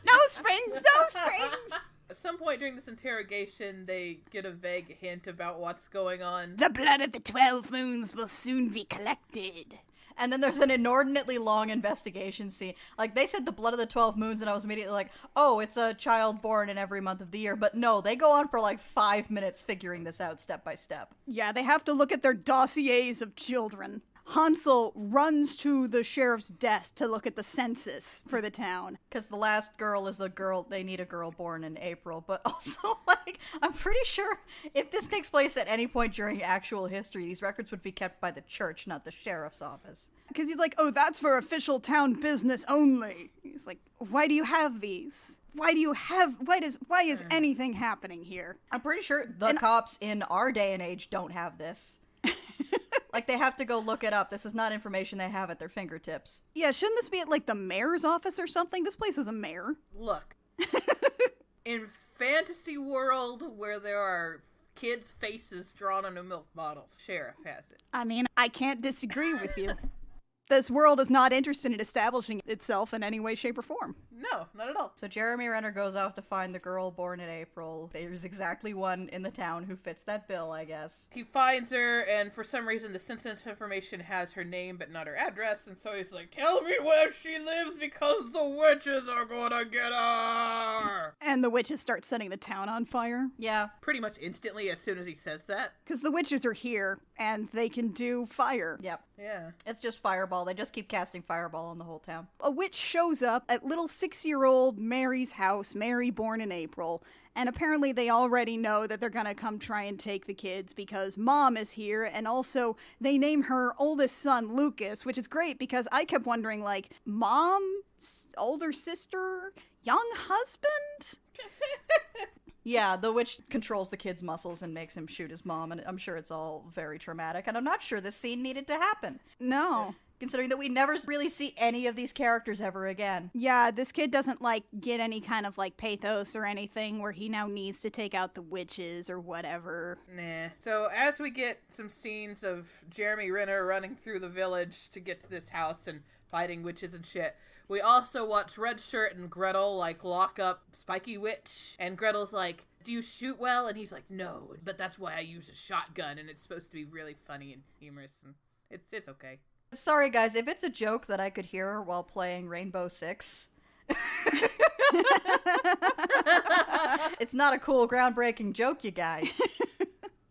No springs! No springs! At some point during this interrogation, they get a vague hint about what's going on. The blood of the 12 moons will soon be collected. And then there's an inordinately long investigation scene. Like, they said the blood of the 12 moons, and I was immediately like, oh, it's a child born in every month of the year. But no, they go on for like 5 minutes figuring this out step by step. Yeah, they have to look at their dossiers of children. Hansel runs to the sheriff's desk to look at the census for the town. Because the last girl is a girl, they need a girl born in April. But also, like, I'm pretty sure if this takes place at any point during actual history, these records would be kept by the church, not the sheriff's office. Because he's like, oh, that's for official town business only. He's like, why do you have these? Why is anything happening here? I'm pretty sure the cops in our day and age don't have this. Like, they have to go look it up. This is not information they have at their fingertips. Yeah, shouldn't this be at, like, the mayor's office or something? This place is a mayor. Look, in fantasy world where there are kids' faces drawn on a milk bottle, sheriff has it. I mean, I can't disagree with you. This world is not interested in establishing itself in any way, shape, or form. No, not at all. So Jeremy Renner goes off to find the girl born in April. There's exactly one in the town who fits that bill, I guess. He finds her, and for some reason the sensitive information has her name but not her address, and so he's like, tell me where she lives because the witches are gonna get her! And the witches start setting the town on fire. Yeah. Pretty much instantly as soon as he says that. Because the witches are here, and they can do fire. Yep. Yeah. It's just Fireball. They just keep casting Fireball on the whole town. A witch shows up at little 6-year-old Mary's house, Mary born in April, and apparently they already know that they're gonna come try and take the kids because Mom is here, and also they name her oldest son Lucas, which is great because I kept wondering, like, Mom, older sister, young husband? Yeah, the witch controls the kid's muscles and makes him shoot his mom, and I'm sure it's all very traumatic, and I'm not sure this scene needed to happen. No. Considering that we never really see any of these characters ever again. Yeah, this kid doesn't, like, get any kind of, like, pathos or anything where he now needs to take out the witches or whatever. Nah. So as we get some scenes of Jeremy Renner running through the village to get to this house and fighting witches and shit, we also watch Red Shirt and Gretel, like, lock up Spiky Witch, and Gretel's like, do you shoot well? And he's like, no, but that's why I use a shotgun, and it's supposed to be really funny and humorous, and it's okay. Sorry, guys, if it's a joke that I could hear while playing Rainbow Six. It's not a cool, groundbreaking joke, you guys.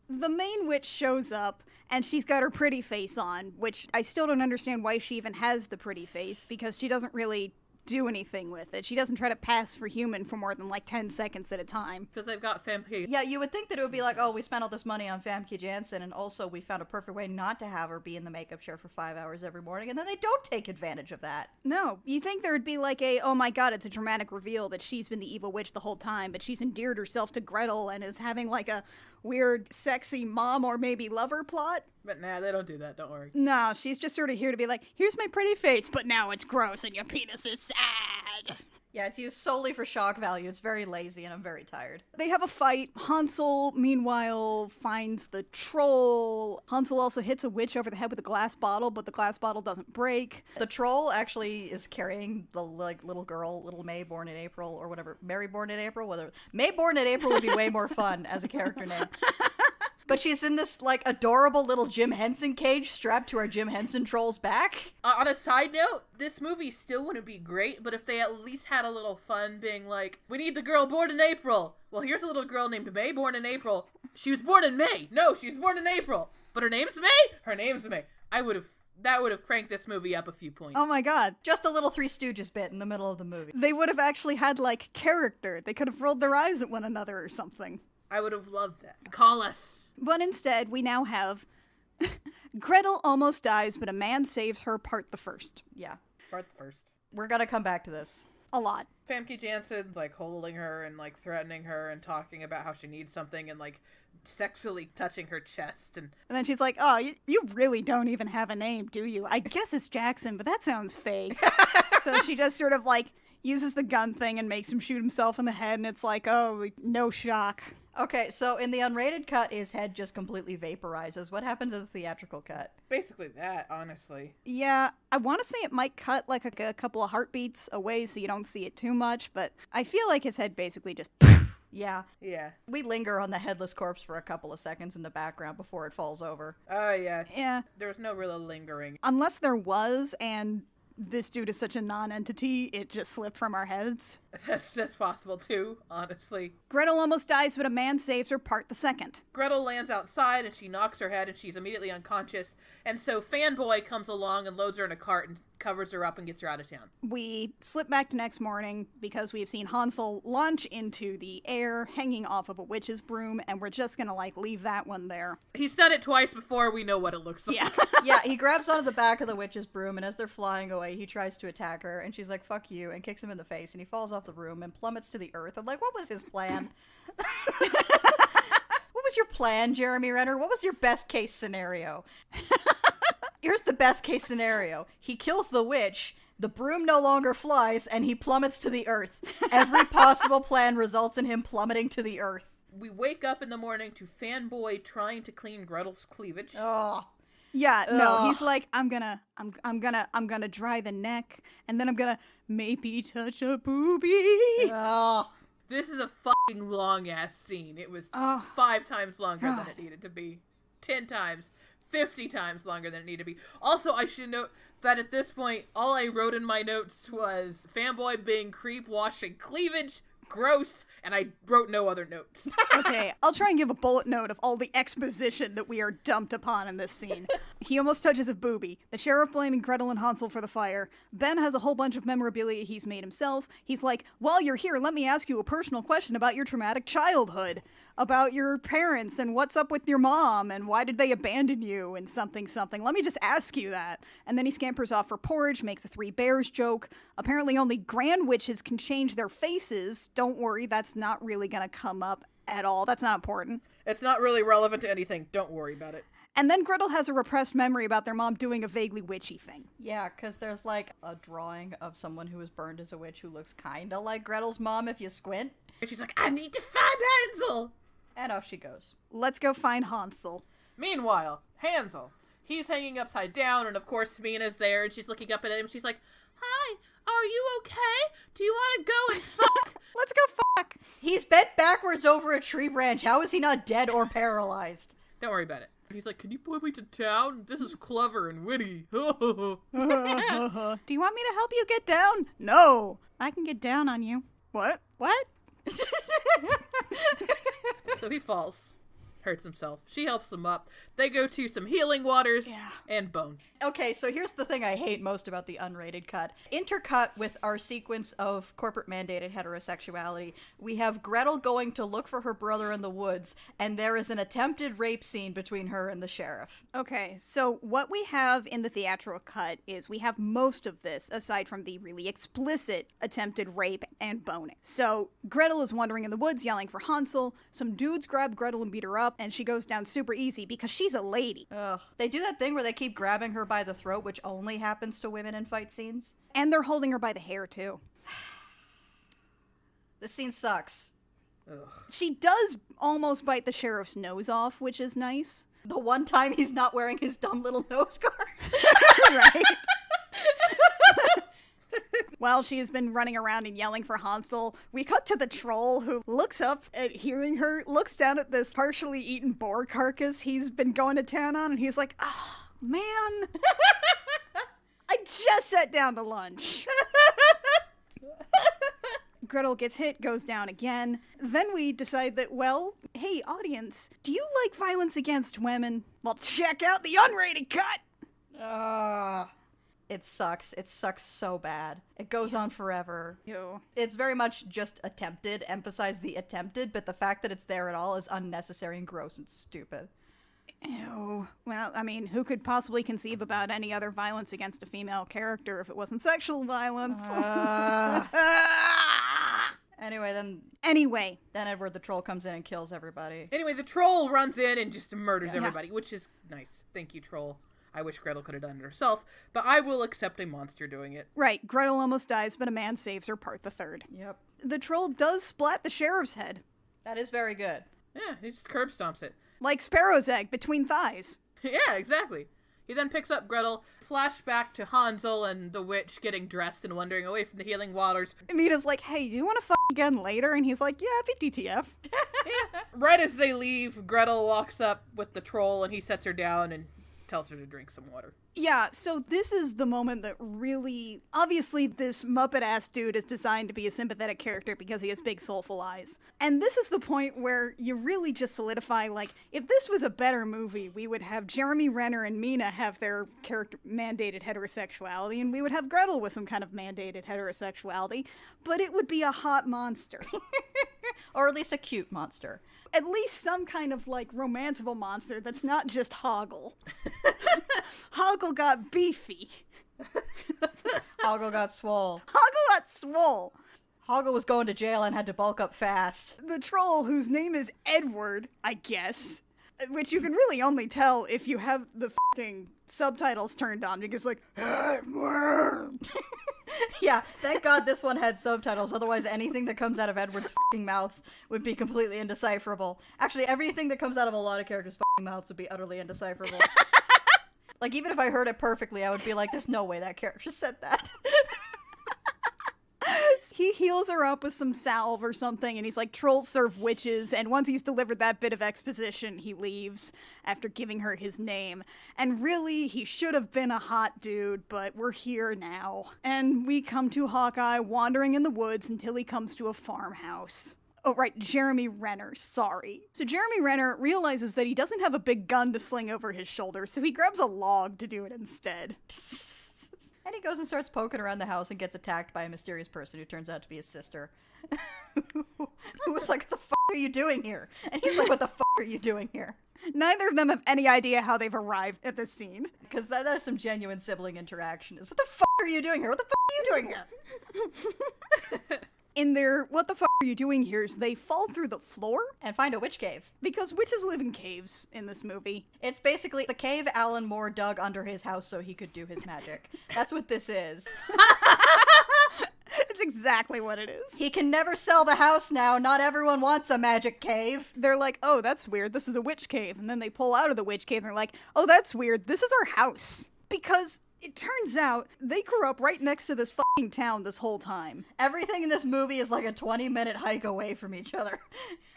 The main witch shows up, and she's got her pretty face on, which I still don't understand why she even has the pretty face, because she doesn't really do anything with it. She doesn't try to pass for human for more than like 10 seconds at a time. Because they've got Famke. Yeah, you would think that it would be like, oh, we spent all this money on Famke Janssen, and also we found a perfect way not to have her be in the makeup chair for 5 hours every morning, and then they don't take advantage of that. No, you think there would be like a, oh my god, it's a dramatic reveal that she's been the evil witch the whole time, but she's endeared herself to Gretel and is having like a weird, sexy mom or maybe lover plot. But nah, they don't do that, don't worry. No, she's just sort of here to be like, here's my pretty face, but now it's gross and your penis is sad. Yeah, it's used solely for shock value. It's very lazy, and I'm very tired. They have a fight. Hansel, meanwhile, finds the troll. Hansel also hits a witch over the head with a glass bottle, but the glass bottle doesn't break. The troll actually is carrying the little girl, little May born in April, or whatever. Mary born in April? Whatever. May born in April would be way more fun as a character name. But she's in this, like, adorable little Jim Henson cage strapped to our Jim Henson troll's back. On a side note, this movie still wouldn't be great, but if they at least had a little fun being like, we need the girl born in April. Well, here's a little girl named May born in April. She was born in May. No, she was born in April. But her name's May? Her name's May. That would have cranked this movie up a few points. Oh my god. Just a little Three Stooges bit in the middle of the movie. They would have actually had, like, character. They could have rolled their eyes at one another or something. I would have loved that. Call us. But instead, we now have Gretel almost dies, but a man saves her part the first. Yeah. Part the first. We're gonna come back to this. A lot. Famke Janssen's, like, holding her and, like, threatening her and talking about how she needs something and, like, sexually touching her chest. And then she's like, oh, you really don't even have a name, do you? I guess it's Jackson, but that sounds fake. So she just sort of, like, uses the gun thing and makes him shoot himself in the head, and it's like, oh, no shock. Okay, so in the unrated cut, his head just completely vaporizes. What happens in the theatrical cut? Basically that, honestly. Yeah, I want to say it might cut like a couple of heartbeats away so you don't see it too much, but I feel like his head basically just Yeah. Yeah. We linger on the headless corpse for a couple of seconds in the background before it falls over. Oh, yeah. Yeah. There was no real lingering. Unless there was, and this dude is such a non-entity, it just slipped from our heads. That's possible, too, honestly. Gretel almost dies, but a man saves her, part the second. Gretel lands outside, and she knocks her head, and she's immediately unconscious. And so Fanboy comes along and loads her in a cart and covers her up and gets her out of town. We slip back to next morning because we've seen Hansel launch into the air, hanging off of a witch's broom, and we're just gonna, leave that one there. He's done it twice before, we know what it looks like. Yeah. Yeah, he grabs onto the back of the witch's broom, and as they're flying away, he tries to attack her, and she's like, fuck you, and kicks him in the face, and he falls off the room and plummets to the earth. And, what was his plan? What was your plan, Jeremy Renner? What was your best case scenario? Here's the best case scenario. He kills the witch, the broom no longer flies, and he plummets to the earth. Every possible plan results in him plummeting to the earth. We wake up in the morning to Fanboy trying to clean Gretel's cleavage. Oh. Yeah, no, Ugh. he's like, I'm gonna dry the neck, and then I'm gonna maybe touch a boobie. Oh. This is a fucking long-ass scene. It was 5 times longer than it needed to be. 10 times. 50 times longer than it needed to be. Also, I should note that at this point, all I wrote in my notes was Fanboy being creep washing cleavage, gross, and I wrote no other notes. Okay, I'll try and give a bullet note of all the exposition that we are dumped upon in this scene. He almost touches a boobie. The sheriff blaming Gretel and Hansel for the fire. Ben has a whole bunch of memorabilia he's made himself. He's like, while you're here, let me ask you a personal question about your traumatic childhood. About your parents and what's up with your mom and why did they abandon you and something. Let me just ask you that. And then he scampers off for porridge, makes a 3 bears joke. Apparently only grand witches can change their faces. Don't worry, that's not really gonna come up at all. That's not important. It's not really relevant to anything. Don't worry about it. And then Gretel has a repressed memory about their mom doing a vaguely witchy thing. Yeah, because there's a drawing of someone who was burned as a witch who looks kinda like Gretel's mom if you squint. And she's like, I need to find Hansel! And off she goes. Let's go find Hansel. Meanwhile, Hansel. He's hanging upside down, and of course Mina's there, and she's looking up at him. She's like, hi, are you okay? Do you want to go and fuck? Let's go fuck. He's bent backwards over a tree branch. How is he not dead or paralyzed? Don't worry about it. And he's like, can you point me to town? This is clever and witty. Do you want me to help you get down? No. I can get down on you. What? So he falls. Hurts himself. She helps him up. They go to some healing waters and bone. Okay, so here's the thing I hate most about the unrated cut. Intercut with our sequence of corporate mandated heterosexuality, we have Gretel going to look for her brother in the woods, and there is an attempted rape scene between her and the sheriff. Okay, so what we have in the theatrical cut is we have most of this, aside from the really explicit attempted rape and boning. So Gretel is wandering in the woods yelling for Hansel. Some dudes grab Gretel and beat her up, and she goes down super easy because she's a lady. Ugh. They do that thing where they keep grabbing her by the throat, which only happens to women in fight scenes. And they're holding her by the hair, too. This scene sucks. Ugh. She does almost bite the sheriff's nose off, which is nice. The one time he's not wearing his dumb little nose guard. Right? While she has been running around and yelling for Hansel, we cut to the troll who looks up at hearing her, looks down at this partially eaten boar carcass he's been going to town on, and he's like, oh, man. I just sat down to lunch. Gretel gets hit, goes down again. Then we decide that, well, hey, audience, do you like violence against women? Well, check out the unrated cut! It sucks. It sucks so bad. It goes on forever. Ew. It's very much just attempted, emphasize the attempted, but the fact that it's there at all is unnecessary and gross and stupid. Ew. Well, I mean, who could possibly conceive about any other violence against a female character if it wasn't sexual violence? Anyway, then Edward the Troll comes in and kills everybody. Anyway, the troll runs in and just murders everybody, which is nice. Thank you, troll. I wish Gretel could have done it herself, but I will accept a monster doing it. Right, Gretel almost dies, but a man saves her, part the third. Yep. The troll does splat the sheriff's head. That is very good. Yeah, he just curb stomps it. Like Sparrow's egg between thighs. Yeah, exactly. He then picks up Gretel, flashback to Hansel and the witch getting dressed and wandering away from the healing waters. Mina's like, hey, do you want to fuck again later? And he's like, yeah, VTTF. Right as they leave, Gretel walks up with the troll and he sets her down and tells her to drink some water. Yeah, so this is the moment that really... Obviously, this Muppet-ass dude is designed to be a sympathetic character because he has big, soulful eyes. And this is the point where you really just solidify, like, if this was a better movie, we would have Jeremy Renner and Mina have their character mandated heterosexuality, and we would have Gretel with some kind of mandated heterosexuality, but it would be a hot monster. Or at least a cute monster. At least some kind of, like, romanceable monster that's not just Hoggle. Hoggle got beefy. Hoggle got swole. Hoggle got swole. Hoggle was going to jail and had to bulk up fast. The troll, whose name is Edward, I guess, which you can really only tell if you have the fucking subtitles turned on, because, like, Edward. Yeah, thank God this one had subtitles, otherwise anything that comes out of Edward's fucking mouth would be completely indecipherable. Actually, everything that comes out of a lot of characters' fucking mouths would be utterly indecipherable. Like, even if I heard it perfectly, I would be like, there's no way that character said that. He heals her up with some salve or something, and he's like, trolls serve witches, and once he's delivered that bit of exposition, he leaves after giving her his name. And really, he should have been a hot dude, but we're here now. And we come to Hawkeye wandering in the woods until he comes to a farmhouse. Oh, right, Jeremy Renner, sorry. So Jeremy Renner realizes that he doesn't have a big gun to sling over his shoulder, so he grabs a log to do it instead. And he goes and starts poking around the house and gets attacked by a mysterious person who turns out to be his sister. Who was like, what the fuck are you doing here? And he's like, what the fuck are you doing here? Neither of them have any idea how they've arrived at this scene. Because that is some genuine sibling interaction. Is what the fuck are you doing here? What the fuck are you doing here? In their what the fuck are you doing here is they fall through the floor And find a witch cave. because witches live in caves in this movie. It's basically the cave Alan Moore dug under his house so he could do his magic. That's what this is. It's exactly what it is. He can never sell the house now. Not everyone wants a magic cave. They're like, oh, that's weird. This is a witch cave. And then they pull out of the witch cave and they're like, oh, that's weird. This is our house. Because it turns out they grew up right next to this fucking town this whole time. Everything in this movie is like a 20-minute hike away from each other.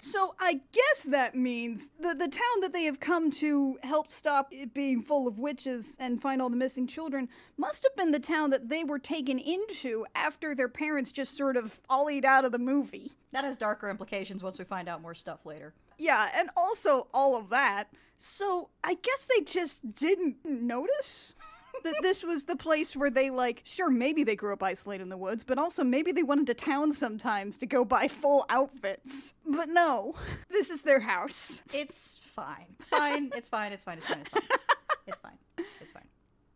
So I guess that means the town that they have come to help stop it being full of witches and find all the missing children must have been the town that they were taken into after their parents just sort of ollied out of the movie. That has darker implications once we find out more stuff later. Yeah, and also all of that. So I guess they just didn't notice that this was the place where they, like, sure, maybe they grew up isolated in the woods, but also maybe they went into town sometimes to go buy full outfits. But no, this is their house. It's fine. It's fine. It's fine. It's fine. It's fine. It's fine. It's fine. It's fine.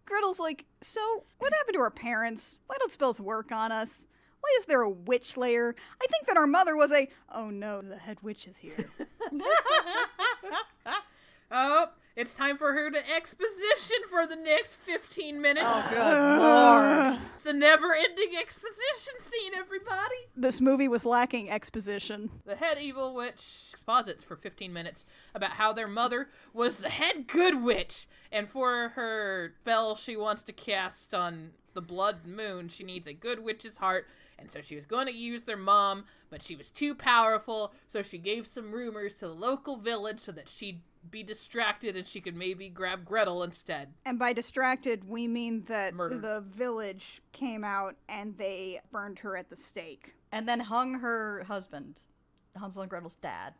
Gretel's like, so what happened to our parents? Why don't spells work on us? Why is there a witch lair? I think that our mother was a... Oh no, the head witch is here. Oh, it's time for her to exposition for the next 15 minutes. Oh, good lord. It's the never-ending exposition scene, everybody. This movie was lacking exposition. The head evil witch exposits for 15 minutes about how their mother was the head good witch, and for her spell she wants to cast on the blood moon, she needs a good witch's heart, and so she was going to use their mom, but she was too powerful, so she gave some rumors to the local village so that she'd be distracted and she could maybe grab Gretel instead. And by distracted, we mean that Murdered. the village came out and they burned her at the stake. And then hung her husband, Hansel and Gretel's dad,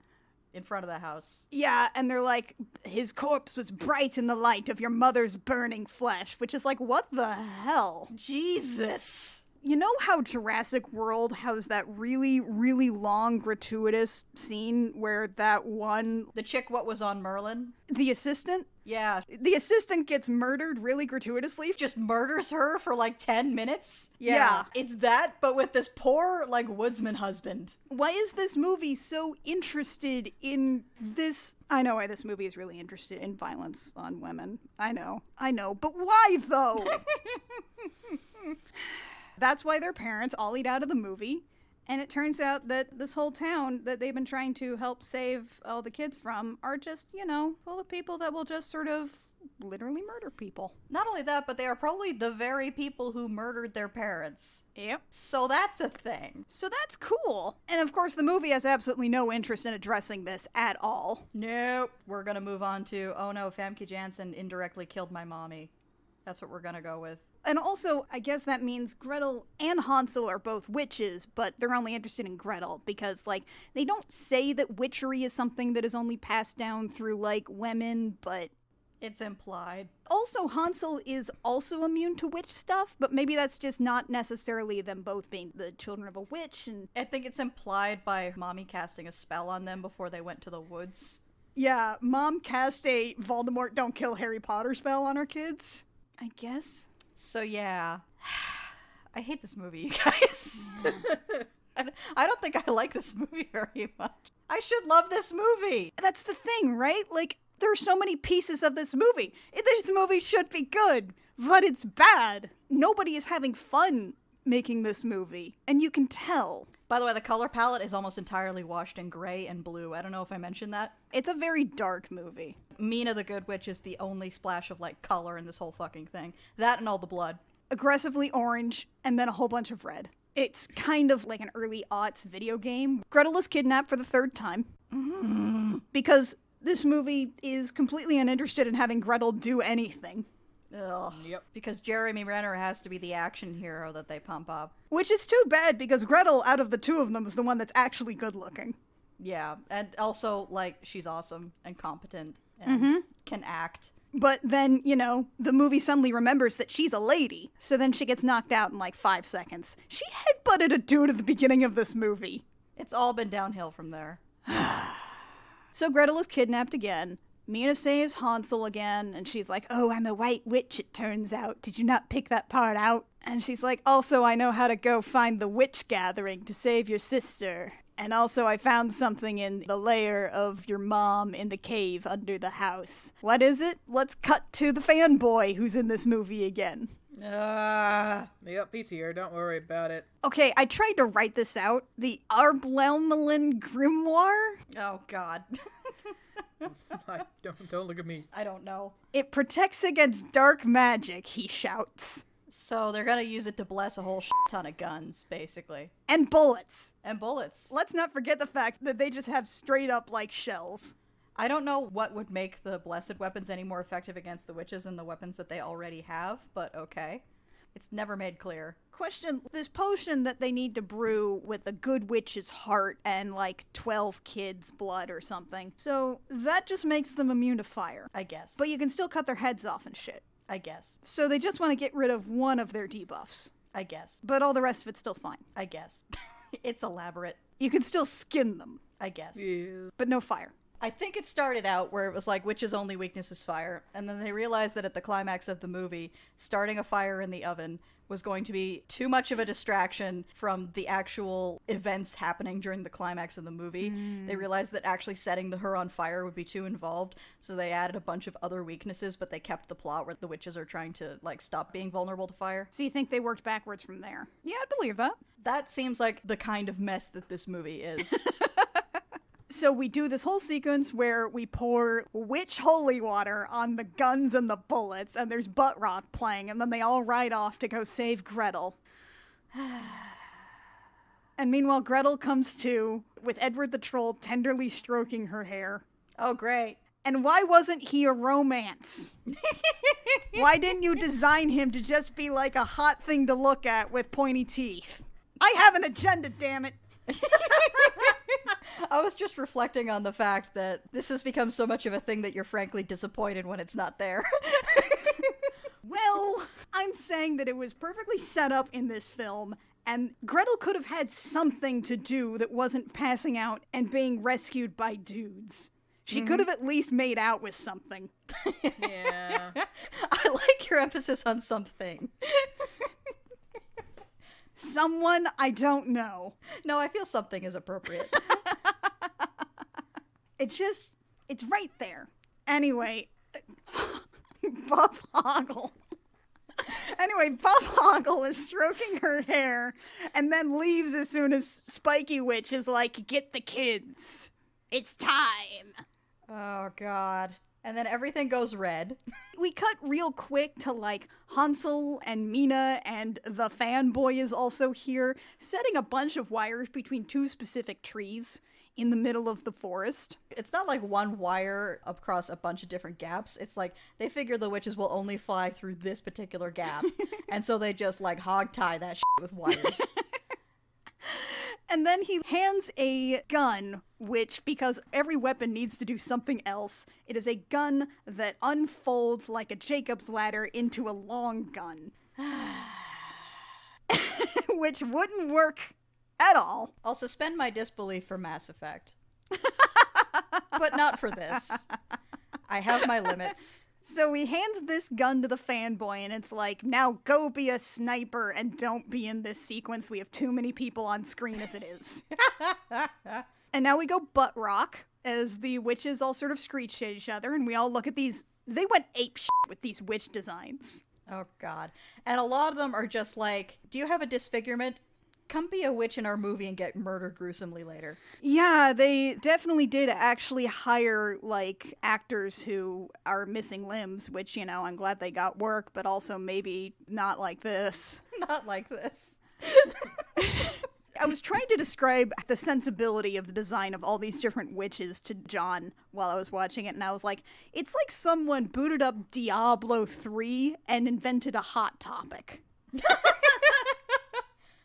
in front of the house. Yeah, and they're like, his corpse was bright in the light of your mother's burning flesh, which is like, what the hell? Jesus. You know how Jurassic World has that really, really long, gratuitous scene where that one... The chick what was on Merlin? The assistant? Yeah. The assistant gets murdered really gratuitously. Just murders her for like 10 minutes? Yeah. It's that, but with this poor, like, woodsman husband. Why is this movie so interested in this? I know why this movie is really interested in violence on women. I know. But why, though? That's why their parents ollied out of the movie. And it turns out that this whole town that they've been trying to help save all the kids from are just, full of people that will just sort of literally murder people. Not only that, but they are probably the very people who murdered their parents. Yep. So that's a thing. So that's cool. And of course, the movie has absolutely no interest in addressing this at all. Nope. We're gonna move on to, oh no, Famke Janssen indirectly killed my mommy. That's what we're gonna go with. And also, I guess that means Gretel and Hansel are both witches, but they're only interested in Gretel because, like, they don't say that witchery is something that is only passed down through, like, women, but... It's implied. Also, Hansel is also immune to witch stuff, but maybe that's just not necessarily them both being the children of a witch, and... I think it's implied by mommy casting a spell on them before they went to the woods. Yeah, Mom cast a Voldemort don't kill Harry Potter spell on her kids, I guess. So yeah, I hate this movie, you guys. I don't think I like this movie very much. I should love this movie. That's the thing, right? Like, there are so many pieces of this movie. This movie should be good, but it's bad. Nobody is having fun making this movie, and you can tell. By the way, the color palette is almost entirely washed in gray and blue. I don't know if I mentioned that. It's a very dark movie. Mina the Good Witch is the only splash of, like, color in this whole fucking thing. That and all the blood. Aggressively orange, and then a whole bunch of red. It's kind of like an early aughts video game. Gretel is kidnapped for the third time. Because this movie is completely uninterested in having Gretel do anything. Ugh. Yep. Because Jeremy Renner has to be the action hero that they pump up. Which is too bad, because Gretel, out of the two of them, is the one that's actually good looking. Yeah, and also, like, she's awesome and competent and can act. But then, you know, the movie suddenly remembers that she's a lady, so then she gets knocked out in like 5 seconds. She headbutted a dude at the beginning of this movie. It's all been downhill from there. So Gretel is kidnapped again. Mina saves Hansel again, and she's like, oh, I'm a white witch, it turns out. Did you not pick that part out? And she's like, also, I know how to go find the witch gathering to save your sister. And also, I found something in the lair of your mom in the cave under the house. What is it? Let's cut to the fanboy who's in this movie again. Yep, he's here. Don't worry about it. Okay, I tried to write this out. The Arbelmelin Grimoire? Oh, God. Don't look at me. I don't know. It protects against dark magic, he shouts. So they're gonna use it to bless a whole ton of guns, basically. And bullets. And bullets. Let's not forget the fact that they just have straight up, like, shells. I don't know what would make the blessed weapons any more effective against the witches than the weapons that they already have, but okay. It's never made clear. Question, this potion that they need to brew with a good witch's heart and, like, 12 kids' blood or something. So that just makes them immune to fire. I guess. But you can still cut their heads off and shit. I guess. So they just want to get rid of one of their debuffs. I guess. But all the rest of it's still fine. I guess. It's elaborate. You can still skin them. I guess. Yeah. But no fire. I think it started out where it was like, witch's only weakness is fire. And then they realized that at the climax of the movie, starting a fire in the oven was going to be too much of a distraction from the actual events happening during the climax of the movie. They realized that actually setting her on fire would be too involved, so they added a bunch of other weaknesses, but they kept the plot where the witches are trying to, like, stop being vulnerable to fire. So you think they worked backwards from there? Yeah, I'd believe that. That seems like the kind of mess that this movie is. So we do this whole sequence where we pour witch holy water on the guns and the bullets, and there's butt rock playing, and then they all ride off to go save Gretel. And meanwhile, Gretel comes to, with Edward the Troll tenderly stroking her hair. Oh, great. And why wasn't he a romance? Why didn't you design him to just be like a hot thing to look at with pointy teeth? I have an agenda, damn it! I was just reflecting on the fact that this has become so much of a thing that you're frankly disappointed when it's not there. Well, I'm saying that it was perfectly set up in this film, and Gretel could have had something to do that wasn't passing out and being rescued by dudes. She could have at least made out with something. Yeah. I like your emphasis on something. Someone I don't know. No, I feel something is appropriate. It's right there. Anyway, Bob Hoggle. Anyway, Bob Hoggle is stroking her hair and then leaves as soon as Spiky Witch is like, get the kids. It's time. Oh, God. And then everything goes red. We cut real quick to, like, Hansel and Mina, and the fanboy is also here, setting a bunch of wires between two specific trees in the middle of the forest. It's not like one wire across a bunch of different gaps. It's like they figure the witches will only fly through this particular gap. And so they just, like, hog tie that shit with wires. And then he hands a gun, which, because every weapon needs to do something else, it is a gun that unfolds like a Jacob's ladder into a long gun. Which wouldn't work at all. I'll suspend my disbelief for Mass Effect. But not for this. I have my limits. So he hands this gun to the fanboy, and it's like, now go be a sniper and don't be in this sequence. We have too many people on screen as it is. And now we go butt rock as the witches all sort of screech at each other, and we all look at these. They went ape shit with these witch designs. Oh, God. And a lot of them are just like, do you have a disfigurement? Come be a witch in our movie and get murdered gruesomely later. Yeah, they definitely did actually hire, like, actors who are missing limbs, which, you know, I'm glad they got work, but also maybe not like this. Not like this. I was trying to describe the sensibility of the design of all these different witches to John while I was watching it, and I was like, it's like someone booted up Diablo 3 and invented a Hot Topic.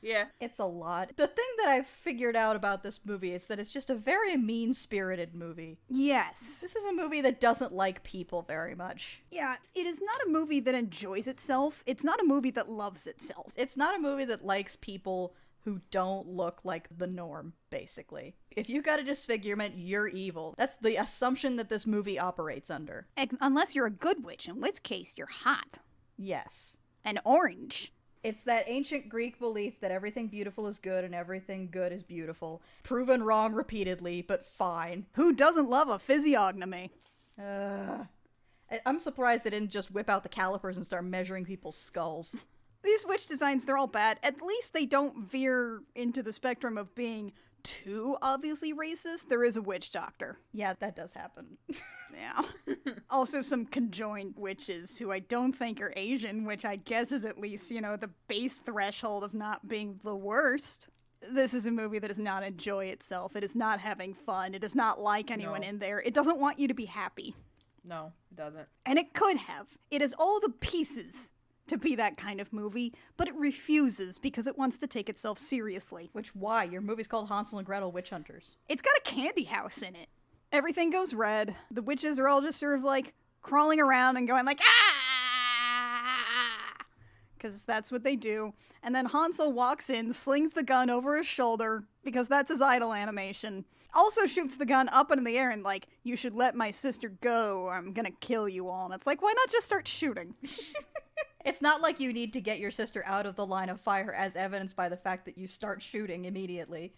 Yeah. It's a lot. The thing that I've figured out about this movie is that it's just a very mean-spirited movie. Yes. This is a movie that doesn't like people very much. Yeah, it is not a movie that enjoys itself. It's not a movie that loves itself. It's not a movie that likes people who don't look like the norm, basically. If you got a disfigurement, you're evil. That's the assumption that this movie operates under. Unless you're a good witch, in which case you're hot. Yes. And orange. It's that ancient Greek belief that everything beautiful is good and everything good is beautiful. Proven wrong repeatedly, but fine. Who doesn't love a physiognomy? I'm surprised they didn't just whip out the calipers and start measuring people's skulls. These witch designs, they're all bad. At least they don't veer into the spectrum of being too obviously racist. There is a witch doctor. Yeah, that does happen. Yeah. Also some conjoined witches who I don't think are Asian, which I guess is at least, you know, the base threshold of not being the worst. This is a movie that does not enjoy itself. It is not having fun. It does not like anyone in there. It doesn't want you to be happy. No, it doesn't. And it could have. It has all the pieces to be that kind of movie, but it refuses because it wants to take itself seriously. Which, why? Your movie's called Hansel and Gretel Witch Hunters. It's got a candy house in it. Everything goes red. The witches are all just sort of like crawling around and going like, ah! Because that's what they do. And then Hansel walks in, slings the gun over his shoulder, because that's his idle animation. Also shoots the gun up into the air and like, you should let my sister go or I'm gonna kill you all. And it's like, why not just start shooting? It's not like you need to get your sister out of the line of fire, as evidenced by the fact that you start shooting immediately.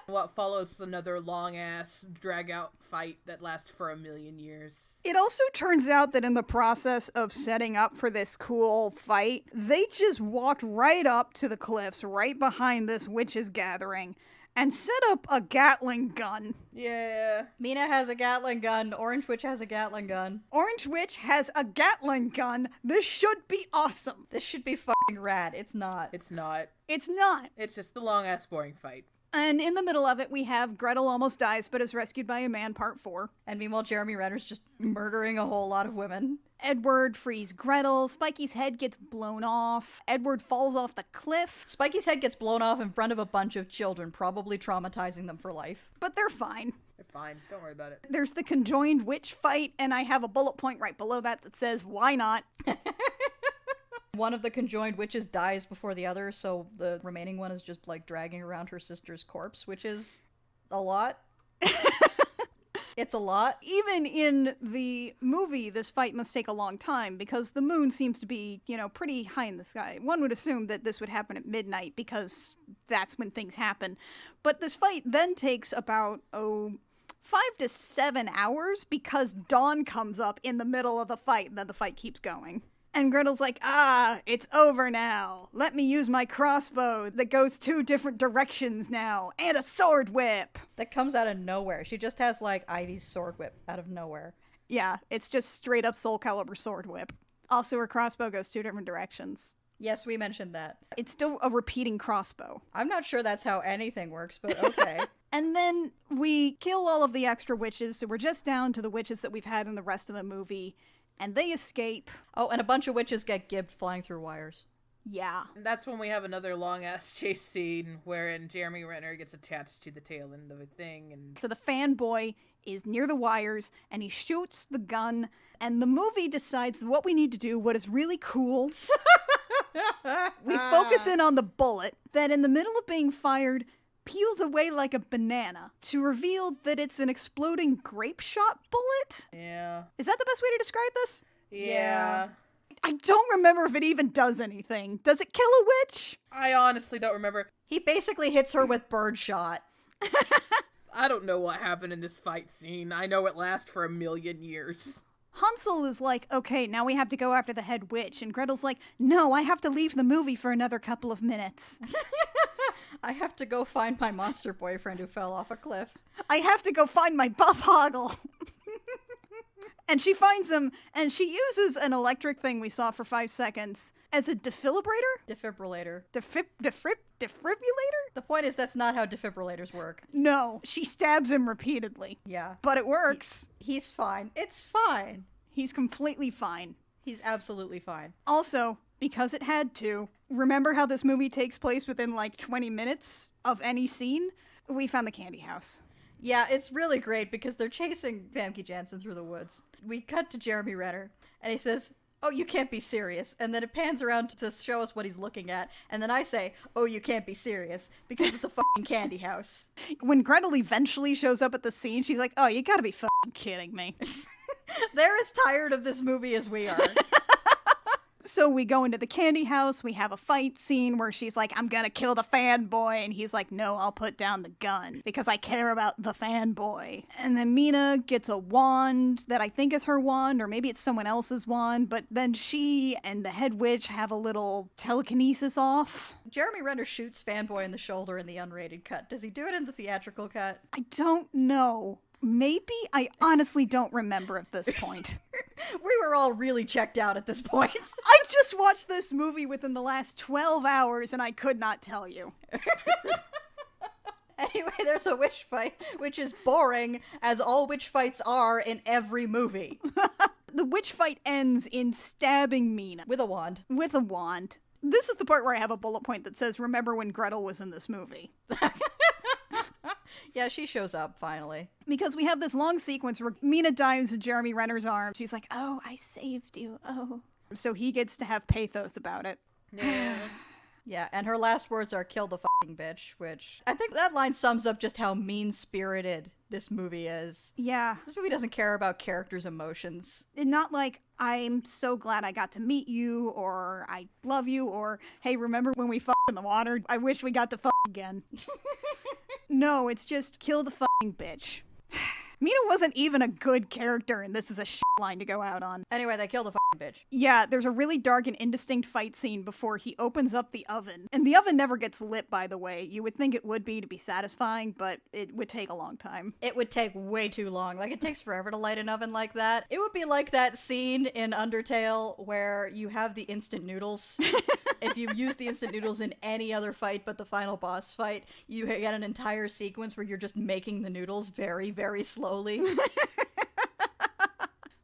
What follows another long-ass, drag-out fight that lasts for 1,000,000 years. It also turns out that in the process of setting up for this cool fight, they just walked right up to the cliffs right behind this witches gathering and set up a Gatling gun. Yeah. Mina has a Gatling gun. Orange Witch has a Gatling gun. Orange Witch has a Gatling gun. This should be awesome. This should be fucking rad. It's not. It's not. It's not. It's just a long-ass boring fight. And in the middle of it, we have Gretel almost dies but is rescued by a man, part 4. And meanwhile, Jeremy Renner's just murdering a whole lot of women. Edward frees Gretel. Spiky's head gets blown off. Edward falls off the cliff. Spiky's head gets blown off in front of a bunch of children, probably traumatizing them for life. But they're fine. They're fine. Don't worry about it. There's the conjoined witch fight, and I have a bullet point right below that that says, why not? One of the conjoined witches dies before the other, so the remaining one is just, like, dragging around her sister's corpse, which is a lot. It's a lot. Even in the movie, this fight must take a long time because the moon seems to be, you know, pretty high in the sky. One would assume that this would happen at midnight because that's when things happen. But this fight then takes about, 5 to 7 hours because dawn comes up in the middle of the fight and then the fight keeps going. And Gretel's like, it's over now. Let me use my crossbow that goes 2 different directions now, and a sword whip. That comes out of nowhere. She just has, like, Ivy's sword whip out of nowhere. Yeah, it's just straight up Soul Calibur sword whip. Also, her crossbow goes 2 different directions. Yes, we mentioned that. It's still a repeating crossbow. I'm not sure that's how anything works, but okay. And then we kill all of the extra witches, so we're just down to the witches that we've had in the rest of the movie, and they escape. Oh, and a bunch of witches get gibbed flying through wires. Yeah. And that's when we have another long-ass chase scene wherein Jeremy Renner gets attached to the tail end of a thing. And So the fanboy is near the wires, and he shoots the gun, and the movie decides what we need to do, what is really cool. We focus in on the bullet that, in the middle of being fired, peels away like a banana to reveal that it's an exploding grape shot bullet. yeah. Is that the best way to describe this? Yeah. I don't remember if it even does anything. Does it kill a witch? I honestly don't remember. He basically hits her with birdshot. I don't know what happened in this fight scene. I know it lasts for 1,000,000 years. Hansel is like, okay, now we have to go after the head witch. And Gretel's like, no, I have to leave the movie for another couple of minutes. I have to go find my monster boyfriend who fell off a cliff. I have to go find my buff hoggle. And she finds him, and she uses an electric thing we saw for 5 seconds as a defibrillator? Defibrillator. Defibrillator? The point is that's not how defibrillators work. No, she stabs him repeatedly. Yeah. But it works. He's fine. It's fine. He's completely fine. He's absolutely fine. Also, because it had to, remember how this movie takes place within like 20 minutes of any scene? We found the candy house. Yeah, it's really great because they're chasing Famke Janssen through the woods. We cut to Jeremy Renner, and he says, "Oh, you can't be serious." And then it pans around to show us what he's looking at. And then I say, "Oh, you can't be serious," because it's the fucking candy house. When Gretel eventually shows up at the scene, she's like, oh, you gotta be fucking kidding me. They're as tired of this movie as we are. So we go into the candy house, we have a fight scene where she's like, I'm gonna kill the fanboy, and he's like, no, I'll put down the gun, because I care about the fanboy. And then Mina gets a wand that I think is her wand, or maybe it's someone else's wand, but then she and the head witch have a little telekinesis off. Jeremy Renner shoots Fanboy in the shoulder in the unrated cut. Does he do it in the theatrical cut? I don't know. Maybe? I honestly don't remember at this point. We were all really checked out at this point. I just watched this movie within the last 12 hours and I could not tell you. Anyway, there's a witch fight, which is boring, as all witch fights are in every movie. The witch fight ends in stabbing Mina. With a wand. With a wand. This is the part where I have a bullet point that says, remember when Gretel was in this movie. Yeah, she shows up, finally. Because we have this long sequence where Mina dives in Jeremy Renner's arms. She's like, oh, I saved you, oh. So he gets to have pathos about it. Yeah. Yeah, and her last words are, kill the fucking bitch, which I think that line sums up just how mean-spirited this movie is. Yeah. This movie doesn't care about characters' emotions. Not like, I'm so glad I got to meet you, or I love you, or hey, remember when we fucked in the water? I wish we got to fuck again. No, it's just kill the fucking bitch. Mina wasn't even a good character, and this is a shit line to go out on. Anyway, they kill the fucking bitch. Yeah, there's a really dark and indistinct fight scene before he opens up the oven. And the oven never gets lit, by the way. You would think it would be to be satisfying, but it would take a long time. It would take way too long. Like, it takes forever to light an oven like that. It would be like that scene in Undertale where you have the instant noodles. If you use the instant noodles in any other fight but the final boss fight, you get an entire sequence where you're just making the noodles very, very slowly.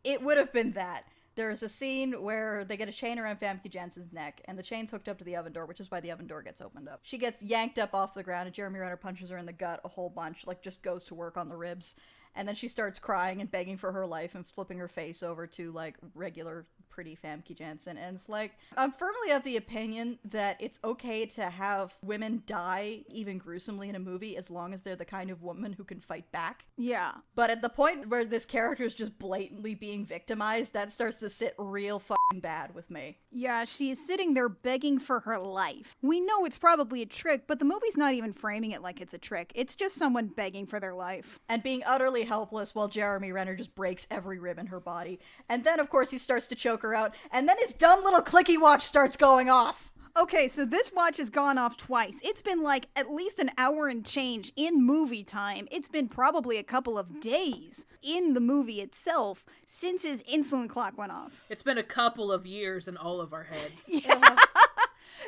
It would have been that. There's a scene where they get a chain around Famke Janssen's neck, and the chain's hooked up to the oven door, which is why the oven door gets opened up. She gets yanked up off the ground, and Jeremy Renner punches her in the gut a whole bunch, like just goes to work on the ribs. And then she starts crying and begging for her life and flipping her face over to, like, regular pretty Famke Janssen. And it's like, I'm firmly of the opinion that it's okay to have women die even gruesomely in a movie as long as they're the kind of woman who can fight back. Yeah. But at the point where this character is just blatantly being victimized, that starts to sit real fucking bad with me. Yeah, she's sitting there begging for her life. We know it's probably a trick, but the movie's not even framing it like it's a trick. It's just someone begging for their life. And being utterly helpless while Jeremy Renner just breaks every rib in her body. And then, of course, he starts to choke her out, and then his dumb little clicky watch starts going off. Okay, so this watch has gone off twice. It's been like at least an hour and change in movie time. It's been probably a couple of days in the movie itself since his insulin clock went off. It's been a couple of years in all of our heads. Yeah.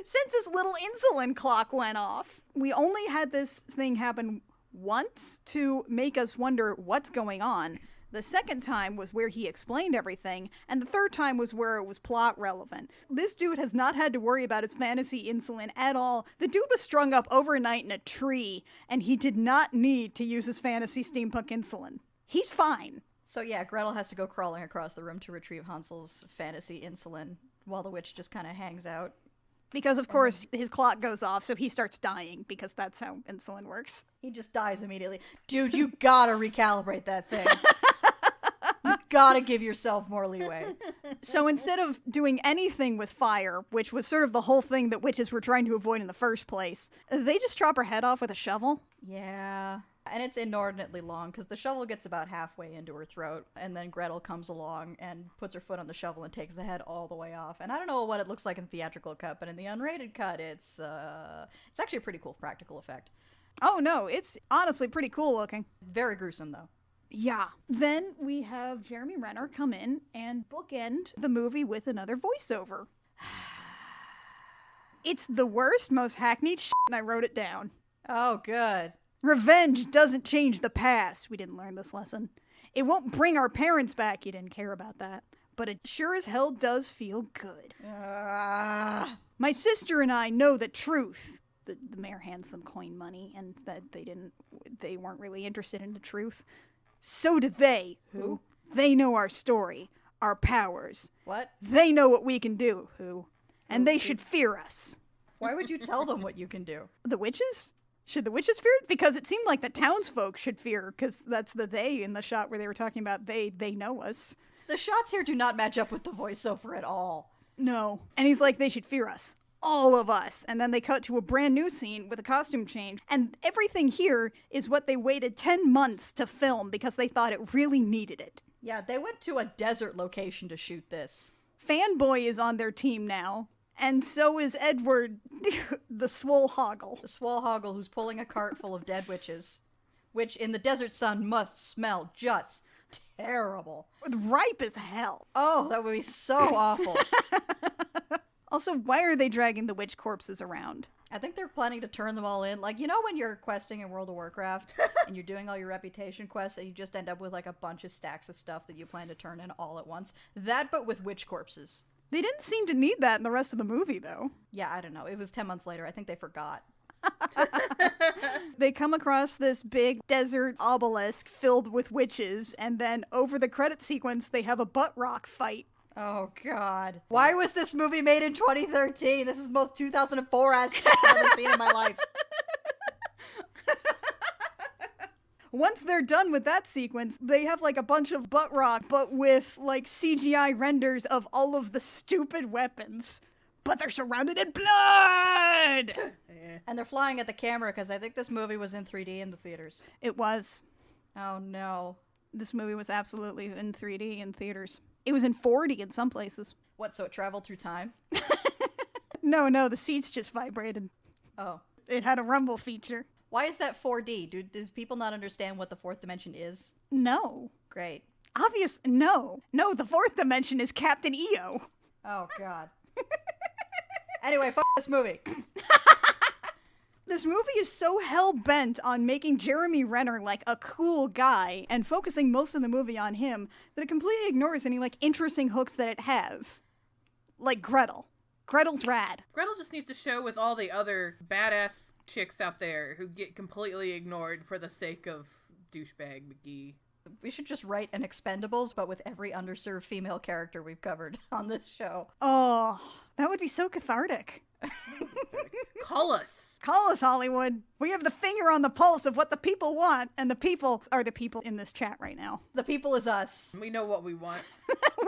Since his little insulin clock went off. We only had this thing happen once to make us wonder what's going on. The second time was where he explained everything, and the third time was where it was plot relevant. This dude has not had to worry about his fantasy insulin at all. The dude was strung up overnight in a tree, and he did not need to use his fantasy steampunk insulin. He's fine. So yeah, Gretel has to go crawling across the room to retrieve Hansel's fantasy insulin, while the witch just kind of hangs out. Because, of course, his clock goes off, so he starts dying, because that's how insulin works. He just dies immediately. Dude, you gotta recalibrate that thing. You gotta give yourself more leeway. So instead of doing anything with fire, which was sort of the whole thing that witches were trying to avoid in the first place, they just chop her head off with a shovel. Yeah. And it's inordinately long, because the shovel gets about halfway into her throat, and then Gretel comes along and puts her foot on the shovel and takes the head all the way off. And I don't know what it looks like in the theatrical cut, but in the unrated cut, it's actually a pretty cool practical effect. Oh no, it's honestly pretty cool looking. Very gruesome, though. Yeah. Then we have Jeremy Renner come in and bookend the movie with another voiceover. It's the worst, most hackneyed shit, and I wrote it down. Oh, good. Revenge doesn't change the past. We didn't learn this lesson. It won't bring our parents back. You didn't care about that. But it sure as hell does feel good. My sister and I know the truth. The mayor hands them coin money, and that they weren't really interested in the truth. So do they. Who? They know our story, our powers. What? They know what we can do. Who? And they should fear us. Why would you tell them what you can do? The witches? Should the witches fear it? Because it seemed like the townsfolk should fear, because that's the they in the shot where they were talking about they know us. The shots here do not match up with the voiceover at all. No. And he's like, they should fear us. All of us. And then they cut to a brand new scene with a costume change. And everything here is what they waited 10 months to film because they thought it really needed it. Yeah, they went to a desert location to shoot this. Fanboy is on their team now. And so is Edward, the Swolehoggle. The Swolehoggle who's pulling a cart full of dead witches, which in the desert sun must smell just terrible. Ripe as hell. Oh, that would be so awful. Also, why are they dragging the witch corpses around? I think they're planning to turn them all in. Like, you know when you're questing in World of Warcraft and you're doing all your reputation quests and you just end up with like a bunch of stacks of stuff that you plan to turn in all at once? That, but with witch corpses. They didn't seem to need that in the rest of the movie, though. Yeah, I don't know. It was 10 months later. I think they forgot. They come across this big desert obelisk filled with witches, and then over the credit sequence, they have a butt rock fight. Oh, God. Why was this movie made in 2013? This is the most 2004 ass shit I've ever seen in my life. Once they're done with that sequence, they have like a bunch of butt rock, but with like CGI renders of all of the stupid weapons. But they're surrounded in blood! And they're flying at the camera because I think this movie was in 3D in the theaters. It was. Oh, no. This movie was absolutely in 3D in theaters. It was in 4D in some places. What, so it traveled through time? No, the seats just vibrated. Oh. It had a rumble feature. Why is that 4D? Do people not understand what the fourth dimension is? No. Great. Obvious, no. No, the fourth dimension is Captain EO. Oh, God. Anyway, fuck this movie. This movie is so hell-bent on making Jeremy Renner like a cool guy and focusing most of the movie on him that it completely ignores any like interesting hooks that it has. Like Gretel. Gretel's rad. Gretel just needs to show with all the other badass chicks out there who get completely ignored for the sake of douchebag McGee. We should just write an Expendables, but with every underserved female character we've covered on this show. Oh, that would be so cathartic. Call us. Call us, Hollywood. We have the finger on the pulse of what the people want, and the people are the people in this chat right now. The people is us. We know what we want.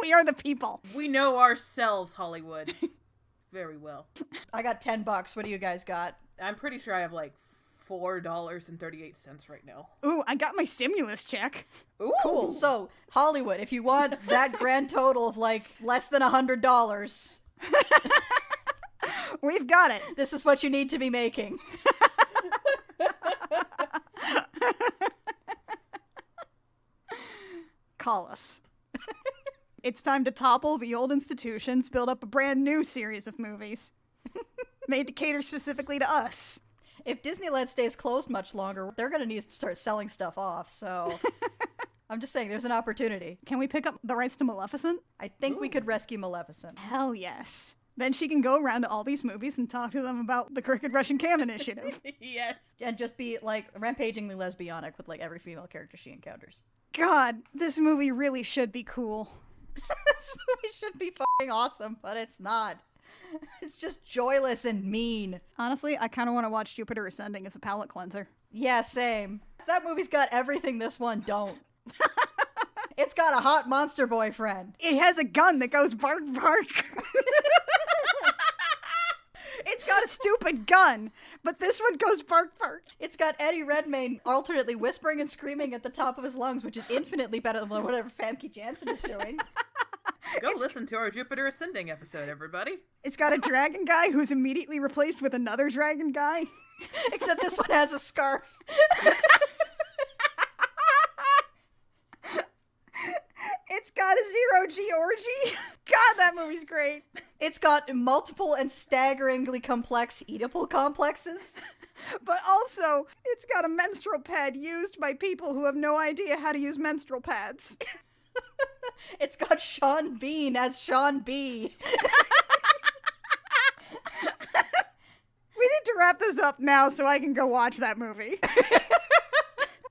We are the people. We know ourselves, Hollywood. Very well. I got $10. What do you guys got? I'm pretty sure I have like $4.38 right now. Ooh, I got my stimulus check. Ooh. Cool. So, Hollywood, if you want that grand total of like less than $100... We've got it. This is what you need to be making. Call us. It's time to topple the old institutions, build up a brand new series of movies. Made to cater specifically to us. If Disneyland stays closed much longer, they're going to need to start selling stuff off, so... I'm just saying, there's an opportunity. Can we pick up the rights to Maleficent? I think we could rescue Maleficent. Hell yes. Then she can go around to all these movies and talk to them about the Crooked Russian Cam initiative. Yes. And just be, like, rampagingly lesbianic with, like, every female character she encounters. God, this movie really should be cool. This movie should be fucking awesome, but it's not. It's just joyless and mean. Honestly, I kind of want to watch Jupiter Ascending as a palate cleanser. Yeah, same. That movie's got everything this one don't. It's got a hot monster boyfriend. It has a gun that goes bark bark. It's got a stupid gun, but this one goes bark bark. It's got Eddie Redmayne alternately whispering and screaming at the top of his lungs, which is infinitely better than whatever Famke Janssen is doing. Go listen to our Jupiter Ascending episode, everybody. It's got a dragon guy who's immediately replaced with another dragon guy. Except this one has a scarf. It's got a zero-G orgy. God, that movie's great. It's got multiple and staggeringly complex Oedipal complexes. But also, it's got a menstrual pad used by people who have no idea how to use menstrual pads. It's got Sean Bean as Sean B. We need to wrap this up now so I can go watch that movie.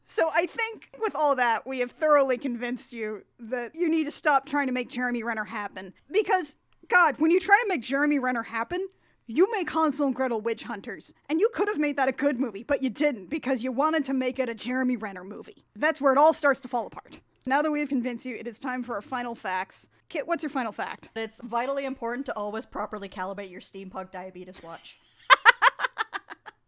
So I think with all that, we have thoroughly convinced you that you need to stop trying to make Jeremy Renner happen. Because, God, when you try to make Jeremy Renner happen, you make Hansel and Gretel witch hunters. And you could have made that a good movie, but you didn't because you wanted to make it a Jeremy Renner movie. That's where it all starts to fall apart. Now that we have convinced you, it is time for our final facts. Kit, what's your final fact? It's vitally important to always properly calibrate your steampunk diabetes watch.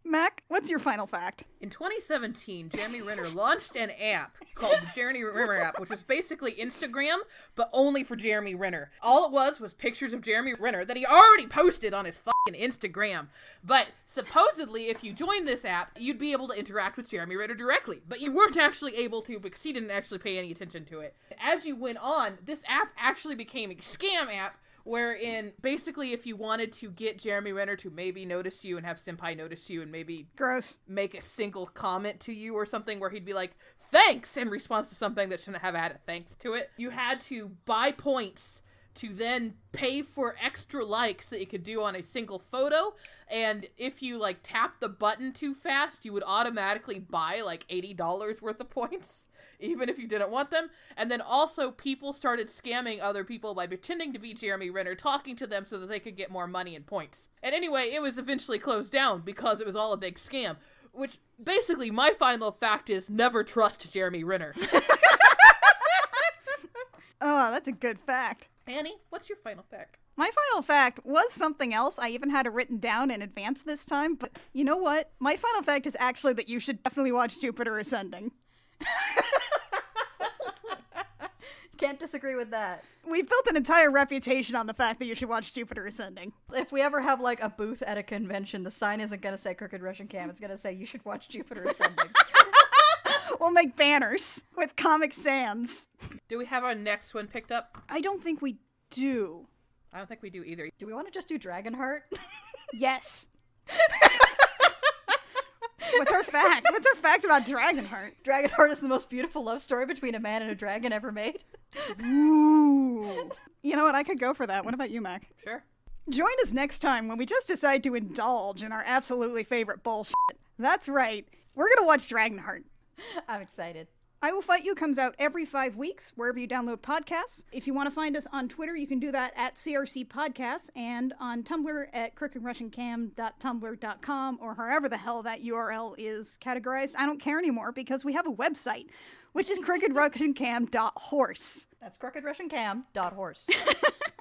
Mac, what's your final fact? In 2017, Jeremy Renner launched an app called the Jeremy Renner app, which was basically Instagram, but only for Jeremy Renner. All it was pictures of Jeremy Renner that he already posted on his fucking Instagram. But supposedly, if you joined this app, you'd be able to interact with Jeremy Renner directly. But you weren't actually able to because he didn't actually pay any attention to it. As you went on, this app actually became a scam app wherein basically if you wanted to get Jeremy Renner to maybe notice you and have Senpai notice you and maybe Gross. make a single comment to you or something where he'd be like, thanks, in response to something that shouldn't have added thanks to it, you had to buy points to then pay for extra likes that you could do on a single photo. And if you like tap the button too fast, you would automatically buy like $80 worth of points, even if you didn't want them. And then also people started scamming other people by pretending to be Jeremy Renner, talking to them so that they could get more money and points. And anyway, it was eventually closed down because it was all a big scam, which basically my final fact is never trust Jeremy Renner. Oh, that's a good fact. Annie, what's your final fact? My final fact was something else. I even had it written down in advance this time, but you know what? My final fact is actually that you should definitely watch Jupiter Ascending. Can't disagree with that. We've built an entire reputation on the fact that you should watch Jupiter Ascending. If we ever have like a booth at a convention, the sign isn't going to say Crooked Russian Cam. It's going to say you should watch Jupiter Ascending. We'll make banners with Comic Sans. Do we have our next one picked up? I don't think we do. I don't think we do either. Do we want to just do Dragonheart? Yes. What's our fact? What's our fact about Dragonheart? Dragonheart is the most beautiful love story between a man and a dragon ever made. Ooh. You know what? I could go for that. What about you, Mac? Sure. Join us next time when we just decide to indulge in our absolutely favorite bullshit. That's right. We're going to watch Dragonheart. I'm excited. I Will Fight You comes out every 5 weeks, wherever you download podcasts. If you want to find us on Twitter, you can do that at CRC Podcasts, and on Tumblr at crookedrussiancam.tumblr.com, or however the hell that URL is categorized. I don't care anymore because we have a website, which is crookedrussiancam.horse. That's crookedrussiancam.horse.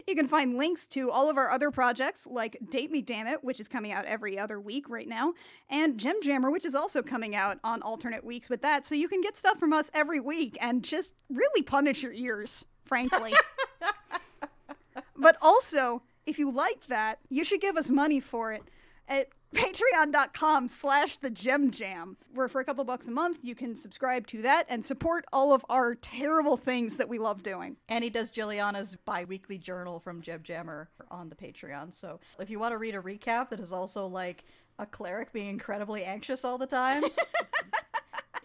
You can find links to all of our other projects, like Date Me Dammit, which is coming out every other week right now, and Gem Jammer, which is also coming out on alternate weeks with that, so you can get stuff from us every week and just really punish your ears, frankly. But also, If you like that, you should give us money for it at patreon.com/thegemjam, where for a couple bucks a month, you can subscribe to that and support all of our terrible things that we love doing. And he does Juliana's bi-weekly journal from Jeb Jammer on the Patreon. So if you want to read a recap that is also like a cleric being incredibly anxious all the time,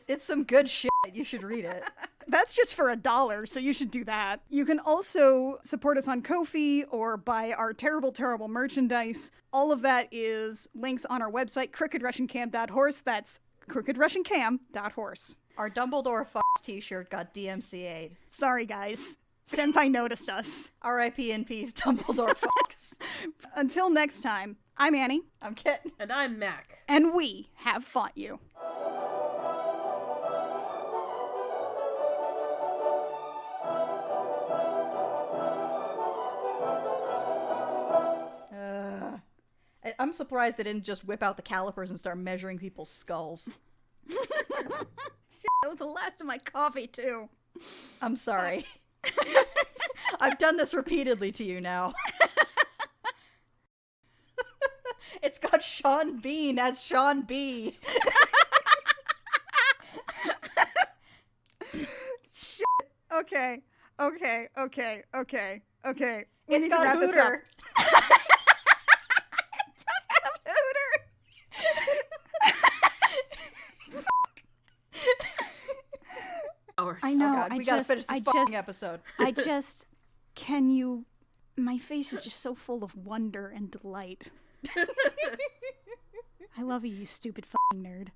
it's some good shit. You should read it. That's just for $1, so you should do that. You can also support us on Ko-fi or buy our terrible, terrible merchandise. All of that is links on our website, crookedrussiancam.horse. That's crookedrussiancam.horse. Our Dumbledore Fox t-shirt got DMCA'd. Sorry, guys. Senpai noticed us. R.I.P. in peace, Dumbledore Fox. Until next time, I'm Annie. I'm Kit. And I'm Mac. And we have fought you. I'm surprised they didn't just whip out the calipers and start measuring people's skulls. Shit, that was the last of my coffee, too. I'm sorry. I've done this repeatedly to you now. It's got Sean Bean as Sean B. Shit. Okay. We It's need to got wrap this up. Hooter. I know. Oh God, we gotta finish this fucking episode. My face is just so full of wonder and delight. I love you, you stupid fucking nerd.